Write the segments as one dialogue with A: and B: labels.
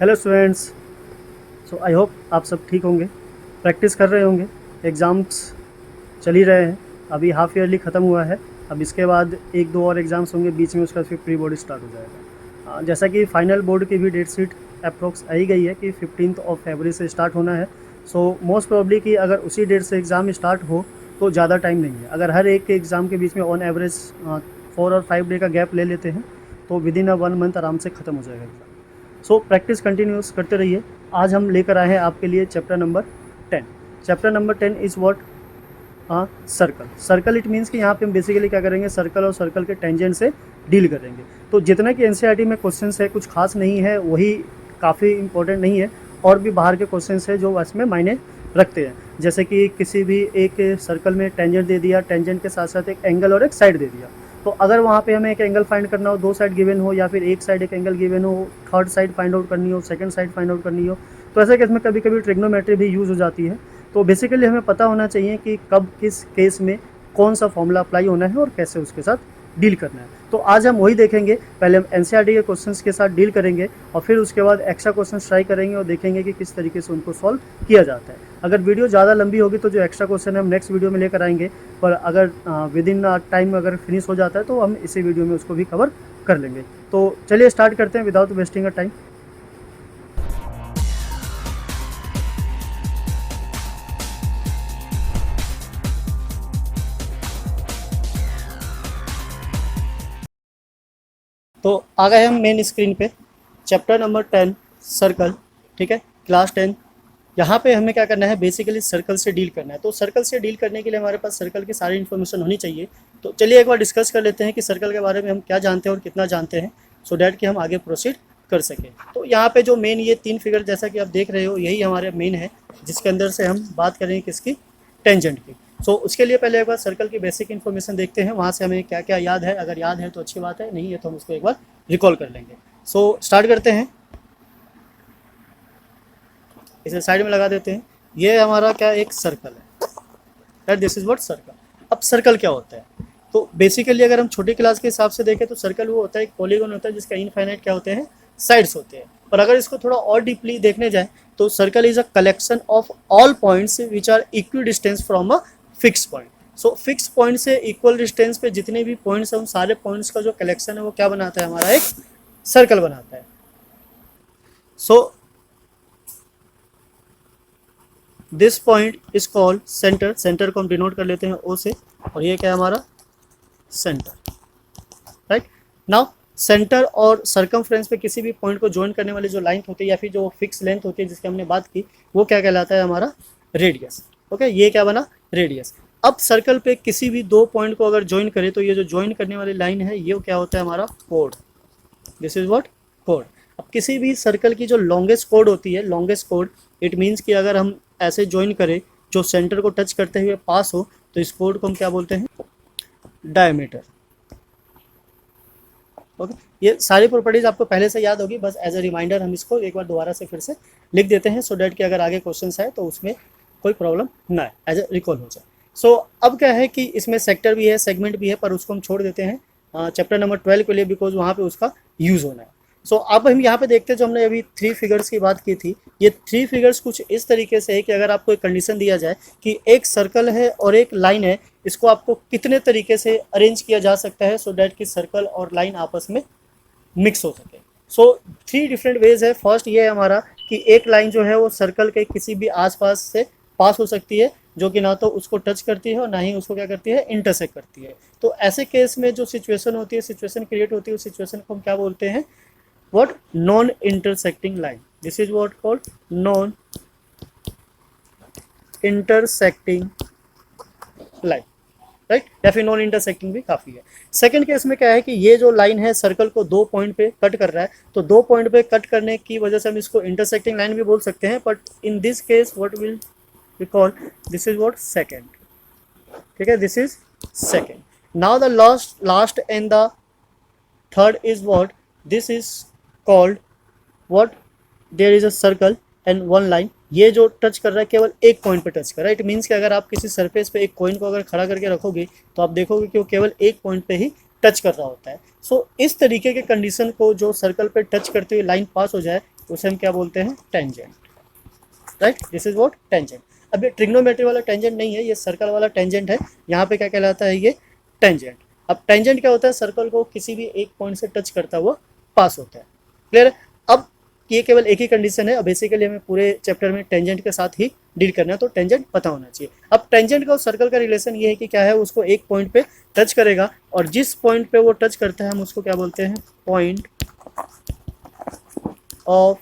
A: Hello students. So I hope आप सब ठीक होंगे, प्रैक्टिस कर रहे होंगे। एग्ज़ाम्स चल ही रहे हैं। अभी हाफ ईयरली ख़त्म हुआ है। अब इसके बाद एक दो और एग्ज़ाम्स होंगे बीच में, उसका फिर प्री बोर्ड स्टार्ट हो जाएगा। जैसा कि फाइनल बोर्ड की भी डेट शीट अप्रोक्स आ ही गई है कि 15th ऑफ फरवरी से स्टार्ट होना है। सो मोस्ट प्रोबेबली कि अगर उसी डेट से एग्ज़ाम स्टार्ट हो तो ज़्यादा टाइम नहीं है। अगर हर एक के एग्ज़ाम के बीच में ऑन एवरेज 4 और 5 डे का गैप ले लेते हैं तो विदिन अ 1 मंथ आराम से ख़त्म हो जाएगा एग्ज़ाम। सो प्रैक्टिस कंटिन्यूस करते रहिए। आज हम लेकर आए हैं आपके लिए chapter number 10। Chapter number 10 is what? Circle. Circle it means कि यहाँ पे हम बेसिकली क्या करेंगे, सर्कल और सर्कल के टेंजेंट से डील करेंगे। तो जितना कि एनसीईआरटी में क्वेश्चंस है, कुछ खास नहीं है, वही काफ़ी इंपॉर्टेंट नहीं है। और भी बाहर के क्वेश्चंस है जो इसमें मायने रखते हैं। जैसे कि किसी भी एक सर्कल में टेंजेंट दे दिया, टेंजेंट के साथ साथ एक एंगल और एक साइड दे दिया। तो अगर वहाँ पे हमें एक एंगल फाइंड करना हो, दो साइड गिवन हो, या फिर एक साइड एक एंगल गिवन हो, थर्ड साइड फाइंड आउट करनी हो, सेकंड साइड फाइंड आउट करनी हो, तो ऐसे केस में कभी कभी ट्रिग्नोमेट्री भी यूज़ हो जाती है। तो बेसिकली हमें पता होना चाहिए कि कब किस केस में कौन सा फॉर्मूला अप्लाई होना है और कैसे उसके साथ डील करना है। तो आज हम वही देखेंगे। पहले हम एनसीईआरटी के क्वेश्चंस के साथ डील करेंगे और फिर उसके बाद एक्स्ट्रा क्वेश्चंस ट्राई करेंगे और देखेंगे कि किस तरीके से उनको सॉल्व किया जाता है। अगर वीडियो ज़्यादा लंबी होगी तो जो एक्स्ट्रा क्वेश्चन है हम नेक्स्ट वीडियो में लेकर आएंगे। पर अगर विद इन टाइम अगर फिनिश हो जाता है तो हम इसी वीडियो में उसको भी कवर कर लेंगे। तो चलिए स्टार्ट करते हैं विदाउट वेस्टिंग अ टाइम। तो आ गए हम मेन स्क्रीन पे। Chapter number 10 circle. ठीक है, क्लास 10। यहाँ पे हमें क्या करना है, बेसिकली सर्कल से डील करना है। तो सर्कल से डील करने के लिए हमारे पास सर्कल की सारी इन्फॉर्मेशन होनी चाहिए। तो चलिए एक बार डिस्कस कर लेते हैं कि सर्कल के बारे में हम क्या जानते हैं और कितना जानते हैं, सो डैट कि हम आगे प्रोसीड कर सकें। तो यहाँ पे जो मेन ये 3 फिगर जैसा कि आप देख रहे हो, यही हमारे मेन है जिसके अंदर से हम बात करेंगे किसकी, टेंजेंट की। सो उसके लिए पहले एक बार सर्कल की बेसिक इन्फॉर्मेशन देखते हैं, वहाँ से हमें क्या क्या याद है। अगर याद है तो अच्छी बात है, नहीं है तो हम उसको एक बार रिकॉल कर लेंगे। सो स्टार्ट करते हैं, इसे साइड में लगा देते हैं। ये हमारा क्या, एक सर्कल है, that this is what circle. अब सर्कल क्या होता है, तो बेसिकली अगर हम छोटी क्लास के हिसाब से देखें तो सर्कल वो होता है, एक पॉलीगन होता है जिसका इनफाइनाइट क्या होते हैं, साइड्स होते हैं। पर अगर इसको थोड़ा और डीपली देखने जाए तो circle is a collection of all points which are equal distance from a fix point. So fix point से इक्वल डिस्टेंस पे जितने भी पॉइंट्स हैं उन सारे पॉइंट्स का जो कलेक्शन है वो क्या बनाता है, हमारा एक सर्कल बनाता है। So this point is called centre. Centre को हम डिनोट कर लेते हैं ओ से, और ये क्या है हमारा सेंटर, राइट। नाउ सेंटर और सरकमफ्रेंस पे किसी भी पॉइंट को ज्वाइन करने वाली जो लाइन होती है या फिर जो फिक्स लेंथ होती है जिसकी हमने बात की, वो क्या कहलाता है, हमारा रेडियस। ओके, ये क्या बना, रेडियस। अब सर्कल पे किसी भी दो पॉइंट को अगर ज्वाइन करें तो ये जो ज्वाइन करने वाली लाइन है ये क्या होता है, हमारा code. This is what, code. अब किसी भी सर्कल की जो लॉन्गेस्ट कोड होती है, लॉन्गेस्ट कोड, इट मीन्स कि अगर हम ऐसे ज्वाइन करें जो सेंटर को टच करते हुए पास हो तो इस कोड को हम क्या बोलते हैं, डायमीटर। ओके, ये सारी प्रॉपर्टीज आपको पहले से याद होगी, बस एज अ रिमाइंडर हम इसको एक बार दोबारा से फिर से लिख देते हैं, सो डैट कि अगर आगे क्वेश्चन है तो उसमें कोई प्रॉब्लम ना है, एज अ रिकॉल हो जाए। सो अब क्या है कि इसमें सेक्टर भी है, सेगमेंट भी है, पर उसको हम छोड़ देते हैं चैप्टर नंबर 12 के लिए, बिकॉज वहाँ पे उसका यूज़ होना है। सो अब हम यहाँ पे देखते हैं, जो हमने अभी 3 फिगर्स की बात की थी, ये 3 फिगर्स कुछ इस तरीके से है कि अगर आपको एक कंडीशन दिया जाए कि एक सर्कल है और एक लाइन है, इसको आपको कितने तरीके से अरेंज किया जा सकता है सो डैट कि सर्कल और लाइन आपस में मिक्स हो सके। सो 3 डिफरेंट वेज है। फर्स्ट ये है हमारा कि एक लाइन जो है वो सर्कल के किसी भी आसपास से पास हो सकती है, जो कि ना तो उसको टच करती है और ना ही उसको क्या करती है, इंटरसेक्ट करती है। तो ऐसे केस में जो सिचुएशन होती है, सिचुएशन क्रिएट होती है, उस सिचुएशन को हम क्या बोलते हैं, what, non intersecting line. This is what called non intersecting line, right, या फिर नॉन इंटरसेक्टिंग भी काफ़ी है। सेकंड केस में क्या है कि ये जो लाइन है सर्कल को 2 पॉइंट पे कट कर रहा है, तो 2 पॉइंट पे कट करने की वजह से हम इसको इंटरसेक्टिंग लाइन भी बोल सकते हैं, but in this case what will we call, this is what, second. ठीक है, this is second. Now the last and the third is what, this is called what, there is a circle and one line. ये जो touch कर रहा है केवल एक point पे टच कर रहा है। इट मीन्स कि अगर आप किसी सरफेस पे एक कॉइन को अगर खड़ा करके रखोगे तो आप देखोगे कि वो केवल एक पॉइंट पे ही टच कर रहा होता है। सो इस तरीके के कंडीशन को जो सर्कल पे टच करते हुए लाइन पास हो जाए, उसे हम क्या बोलते हैं, tangent, right. This is what, tangent. अब ये ट्रिग्नोमेट्री वाला टेंजेंट नहीं है, ये सर्कल वाला टेंजेंट है। यहाँ पे क्या कहलाता है, ये टेंजेंट। अब टेंजेंट क्या होता है, सर्कल को किसी भी एक पॉइंट से टच करता हुआ पास होता है। क्लियर है। अब ये केवल एक ही कंडीशन है, अब बेसिकली हमें पूरे चैप्टर में टेंजेंट के साथ ही डील करना है, तो टेंजेंट पता होना चाहिए। अब टेंजेंट का और सर्कल का रिलेशन ये है कि क्या है, उसको एक पॉइंट पे टच करेगा और जिस पॉइंट पे वो टच करता है हम उसको क्या बोलते हैं, पॉइंट ऑफ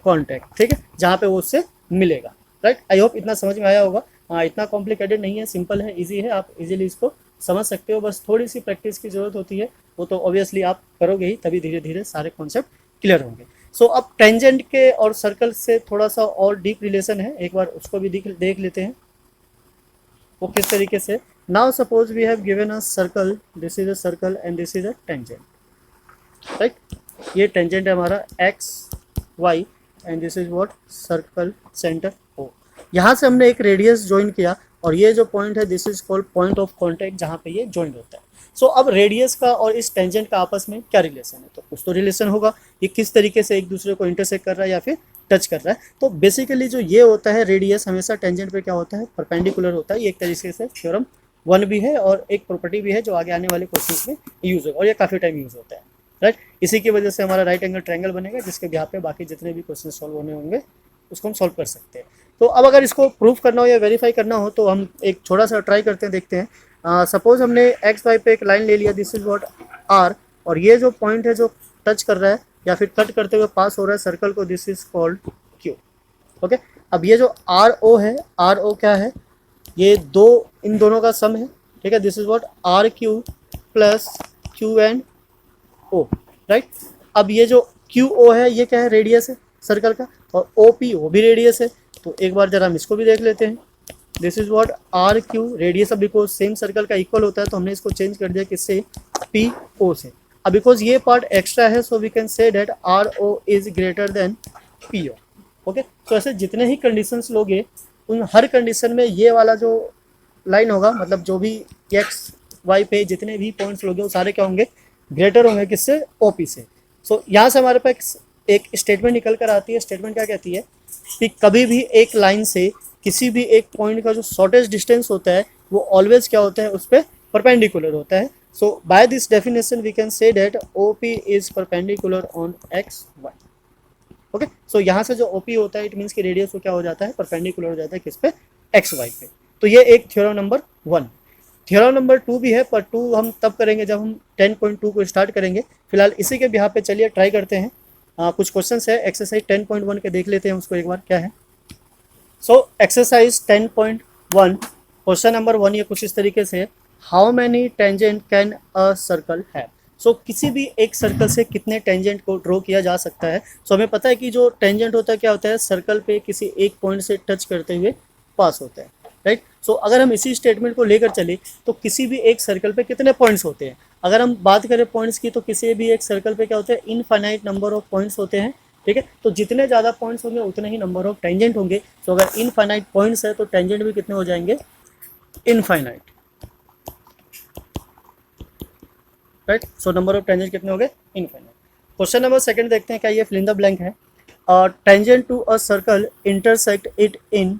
A: कॉन्टैक्ट, ठीक है, जहाँ पे वो उससे मिलेगा, राइट। आई होप इतना समझ में आया होगा। हाँ, इतना कॉम्प्लिकेटेड नहीं है, सिंपल है, इजी है, आप इजीली इसको समझ सकते हो। बस थोड़ी सी प्रैक्टिस की जरूरत होती है, वो तो ऑब्वियसली आप करोगे ही, तभी धीरे धीरे सारे कॉन्सेप्ट क्लियर होंगे। सो अब टेंजेंट के और सर्कल से थोड़ा सा और डीप रिलेशन है, एक बार उसको भी देख लेते हैं वो किस तरीके से। Now suppose we have given a circle, this is a circle and this is a tangent, right. ये टेंजेंट है हमारा X Y and this is what, circle centre O. यहाँ से हमने एक रेडियस ज्वाइन किया और ये जो पॉइंट है this is called point of contact, जहाँ पे ये ज्वाइन होता है। सो अब रेडियस का और इस टेंजेंट का आपस में क्या रिलेशन है, तो कुछ तो रिलेशन होगा, ये किस तरीके से एक दूसरे को इंटरसेक्ट कर रहा है या फिर टच कर रहा है। तो बेसिकली जो ये होता है रेडियस हमेशा टेंजेंट पे क्या होता है, परपेंडिकुलर होता है। ये एक तरीके से थ्योरम 1 भी है और एक प्रॉपर्टी भी है जो आगे आने वाले क्वेश्चन में यूज होगा और ये काफ़ी टाइम यूज होता है, राइट। इसी की वजह से हमारा राइट एंगल ट्रायंगल बनेगा, जिसके यहाँ पे बाकी जितने भी क्वेश्चन सॉल्व होने होंगे उसको हम सॉल्व कर सकते हैं। तो अब अगर इसको प्रूफ करना हो या वेरीफाई करना हो तो हम एक छोटा सा ट्राई करते हैं, देखते हैं। सपोज हमने एक्स वाई पे एक लाइन ले लिया, दिस इज व्हाट आर, और ये जो पॉइंट है जो टच कर रहा है या फिर कट करते हुए पास हो रहा है सर्कल को, this is called Q, okay. अब ये जो आर ओ है, आर ओ क्या है, ये दो इन दोनों का सम है, ठीक है। This is what R Q plus Q and O, right. अब ये जो क्यू ओ है ये क्या है, रेडियस है सर्कल का, और ओ पी वो भी रेडियस है। तो एक बार जरा हम इसको भी देख लेते हैं। This is what R Q radius, अब बिकॉज सेम सर्कल का इक्वल होता है तो हमने इसको चेंज कर दिया किससे, पी ओ से। अब बिकॉज ये पार्ट एक्स्ट्रा है so we can say that R O is greater than P O, okay. तो ऐसे जितने ही कंडीशंस लोगे उन हर कंडीशन में ये वाला जो लाइन होगा, मतलब जो भी एक्स वाई पे जितने भी पॉइंट्स लोगे वो सारे क्या होंगे, ग्रेटर होंगे किससे, ओपी से। सो यहाँ से हमारे पास एक स्टेटमेंट निकल कर आती है। स्टेटमेंट क्या कहती है कि कभी भी एक लाइन से किसी भी एक पॉइंट का जो शॉर्टेस्ट डिस्टेंस होता है वो ऑलवेज क्या होता है, उस पर परपेंडिकुलर होता है। So by this definition we can say that O P is perpendicular on X Y, okay. So यहाँ से जो ओपी होता है इट मीन्स कि रेडियस को क्या हो जाता है, परपेंडिकुलर हो जाता है किस पे, एक्स वाई पे। तो ये एक थ्योरम नंबर 1। थ्योरम नंबर 2 भी है, पर 2 हम तब करेंगे जब हम 10.2 को स्टार्ट करेंगे। फिलहाल इसी के बिहाफ पे चलिए ट्राई करते हैं। कुछ क्वेश्चन है एक्सरसाइज 10.1 के, देख लेते हैं उसको एक बार क्या है। सो एक्सरसाइज 10.1 क्वेश्चन नंबर 1 ये कुछ इस तरीके से, how many tangent can a circle have. So किसी भी एक सर्कल से कितने टेंजेंट को ड्रॉ किया जा सकता है। सो हमें पता है कि जो टेंजेंट होता है क्या होता है, सर्कल पे किसी एक पॉइंट से टच करते हुए पास होता है, राइट। सो अगर हम इसी स्टेटमेंट को लेकर चले तो किसी भी एक सर्कल पे कितने पॉइंट्स होते हैं। अगर हम बात करें पॉइंट्स की तो किसी भी एक सर्कल पे क्या होता है, इनफाइनाइट नंबर ऑफ पॉइंट्स होते हैं, ठीक है। तो जितने ज़्यादा पॉइंट्स होंगे उतने ही नंबर ऑफ टेंजेंट होंगे। तो अगर इनफाइनाइट पॉइंट्स है तो टेंजेंट भी कितने हो जाएंगे, infinite, right. So number of tangent कितने हो गए, इनफाइनाइट। क्वेश्चन नंबर 2 देखते हैं, क्या ये फिल इन द ब्लैंक है। Tangent to a circle intersect it in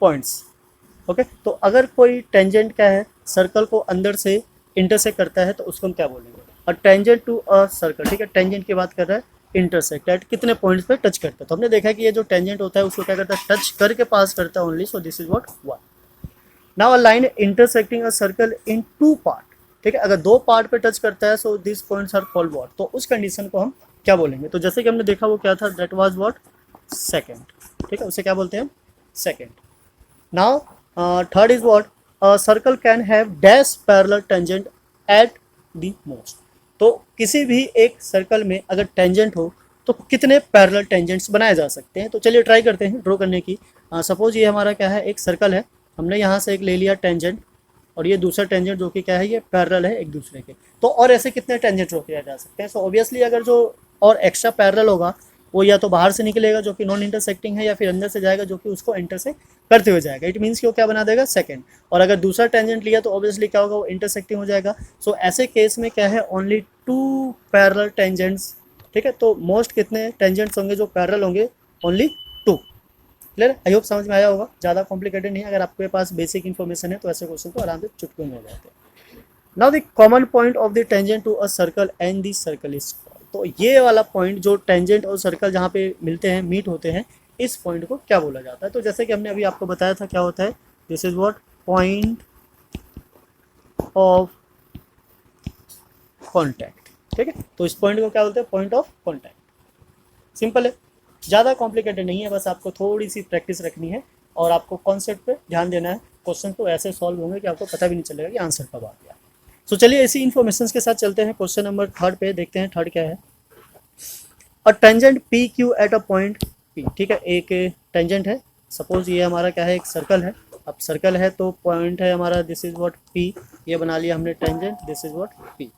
A: points, okay. तो अगर कोई टेंजेंट क्या है, सर्कल को अंदर से इंटरसेक्ट करता है तो उसको हम क्या बोलेंगे, और टेंजेंट टू अ सर्कल, ठीक है, टेंजेंट की बात कर रहा है, इंटरसेक्ट एट कितने पॉइंट्स पे टच करता है। तो हमने देखा है कि ये जो टेंजेंट होता है उसको क्या करता है, टच करके पास करता है only. So this is what 1। Now a line intersecting a circle in 2 part, ठीक है। अगर 2 पार्ट पे टच करता है so this points are called what, तो उस कंडीशन को हम क्या बोलेंगे। तो जैसे कि हमने देखा वो क्या था, दैट वाज व्हाट, सेकंड, ठीक है, उसे क्या बोलते हैं, second. Now third is what, a circle can have dash parallel tangent at the most. तो किसी भी एक सर्कल में अगर टेंजेंट हो तो कितने पैरेलल टेंजेंट्स बनाए जा सकते हैं। तो चलिए ट्राई करते हैं ड्रॉ करने की। सपोज ये हमारा क्या है, एक सर्कल है, हमने यहाँ से एक ले लिया टेंजेंट और ये दूसरा टेंजेंट जो कि क्या है, ये पैरेलल है एक दूसरे के। तो और ऐसे कितने टेंजेंट ड्रॉ किया जा सकते हैं। सो ऑब्वियसली अगर जो और एक्स्ट्रा पैरेलल होगा वो या तो बाहर से निकलेगा जो कि नॉन इंटरसेक्टिंग है, या फिर अंदर से जाएगा जो कि उसको इंटरसेक्ट करते हुए जाएगा। इट मीन्स कि वो क्या बना देगा, सेकंड। और अगर दूसरा टेंजेंट लिया तो ऑब्वियसली क्या होगा, वो इंटरसेक्टिंग हो जाएगा। सो ऐसे केस में क्या है, ओनली 2 पैरेलल टेंजेंट्स ठीक है। तो मोस्ट कितने टेंजेंट्स होंगे जो पैरेलल होंगे? ओनली 2। क्लियर? आई होप समझ में आया होगा, ज़्यादा कॉम्प्लिकेटेड नहीं है। अगर आपके पास बेसिक इन्फॉर्मेशन है तो ऐसे क्वेश्चन को आराम से चुटकियों में हो जाते हैं। Now the common point of the tangent to a circle and the circle is, तो ये वाला पॉइंट जो टेंजेंट और सर्कल जहाँ पे मिलते हैं, मीट होते हैं, इस पॉइंट को क्या बोला जाता है? तो जैसे कि हमने अभी आपको बताया था क्या होता है, this is what point of contact. ठीक है, तो इस पॉइंट को क्या बोलते हैं? Point of contact. सिंपल है, ज़्यादा कॉम्प्लिकेटेड नहीं है, बस आपको थोड़ी सी प्रैक्टिस रखनी है और आपको कॉन्सेप्ट पे ध्यान देना है। क्वेश्चन तो ऐसे सॉल्व होंगे कि आपको पता भी नहीं चलेगा कि आंसर कब आ गया। सो चलिए इसी इन्फॉर्मेशन के साथ चलते हैं क्वेश्चन नंबर 3 पे, देखते हैं 3 क्या है। A tangent P Q at a point P. ठीक है, एक टेंजेंट है, सपोज ये हमारा क्या है? एक सर्कल है। अब सर्कल है तो पॉइंट है हमारा, दिस इज व्हाट पी, ये बना लिया हमने tangent, this is what P.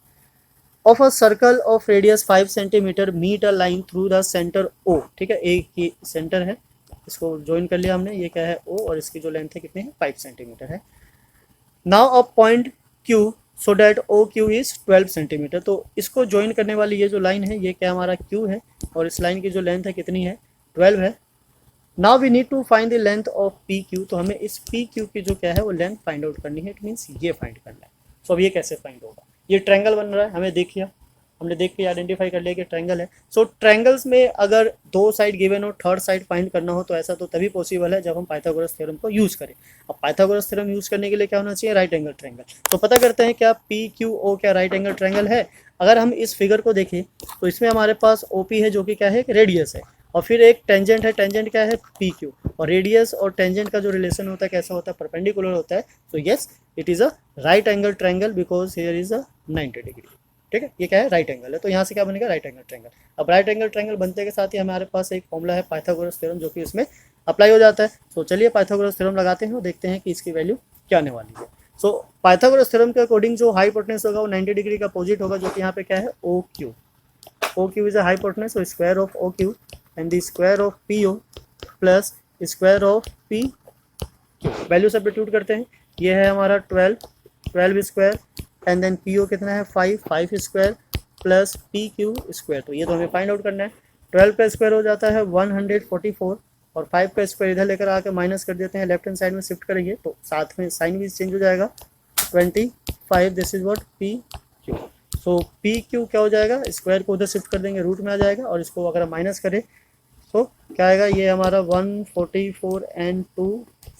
A: Of a circle of radius 5 centimetre meet a line through the centre O. ठीक है, एक ही सेंटर है, इसको ज्वाइन कर लिया हमने, ये क्या है? ओ, और इसकी जो लेंथ है कितनी है? 5 सेंटीमीटर है। Now a point Q so that O Q is 12 centimetre. तो इसको ज्वाइन करने वाली ये जो लाइन है, ये क्या हमारा क्यू है, और इस लाइन की जो लेंथ है कितनी है? 12 है। Now we need to find the length of P Q. तो हमें इस पी क्यू की जो क्या है वो लेंथ फाइंड आउट करनी है, इट मीन्स ये फाइंड करना है। सो अब ये कैसे फाइंड होगा? ये ट्रायंगल बन रहा है, हमें देखिए, हमने देख के आइडेंटिफाई कर लिया कि ट्रायंगल है। सो ट्रायंगल्स में अगर 2 साइड गिवन हो, थर्ड साइड फाइंड करना हो, तो ऐसा तो तभी पॉसिबल है जब हम पाइथागोरस थ्योरम को यूज़ करें। अब पाइथागोरस थ्योरम यूज़ करने के लिए क्या होना चाहिए? Right angle triangle. तो पता करते हैं क्या पी क्यू ओ क्या राइट एंगल ट्रायंगल है? अगर हम इस फिगर को देखें तो इसमें हमारे पास ओ पी है जो कि क्या है? रेडियस है, और फिर एक टेंजेंट है, टेंजेंट क्या है? P Q. और रेडियस और टेंजेंट का जो रिलेशन होता है कैसा होता है? परपेंडिकुलर होता है। तो yes, it is a right angle triangle because here is a 90 degree. ठीक है, ये क्या है? राइट एंगल है, तो यहाँ से क्या बनेगा? Right angle triangle. अब राइट एंगल ट्रायंगल बनते के साथ ही हमारे पास एक फॉर्मूला है पाइथागोरस थ्योरम जो कि इसमें अप्लाई हो जाता है। तो चलिए पाइथागोरस थ्योरम लगाते हैं और देखते हैं कि इसकी वैल्यू क्या आने वाली है। सो पाइथागोरस थ्योरम के अकॉर्डिंग जो हाइपोटेन्यूज होगा वो 90 डिग्री का अपोजिट होगा, जो कि यहाँ पे क्या है? O Q. O Q is a hypotenuse, so square of O Q and the square of P O plus square of P Q. Value substitute करते हैं, ये है हमारा 12 square and then P O कितना है? 5 square plus P Q square. तो ये तो हमें फाइंड आउट करना है। 12 का स्क्वायर हो जाता है 144, और 5 का स्क्वायर इधर लेकर आके माइनस कर देते हैं, लेफ्ट हैंड साइड में शिफ्ट करेंगे तो साथ में साइन भी चेंज हो जाएगा। 25, this is what P Q. So P Q क्या हो जाएगा? स्क्वायर को उधर शिफ्ट कर देंगे, रूट में आ जाएगा, और इसको अगर माइनस करें तो क्या आएगा? ये हमारा 144 एंड 2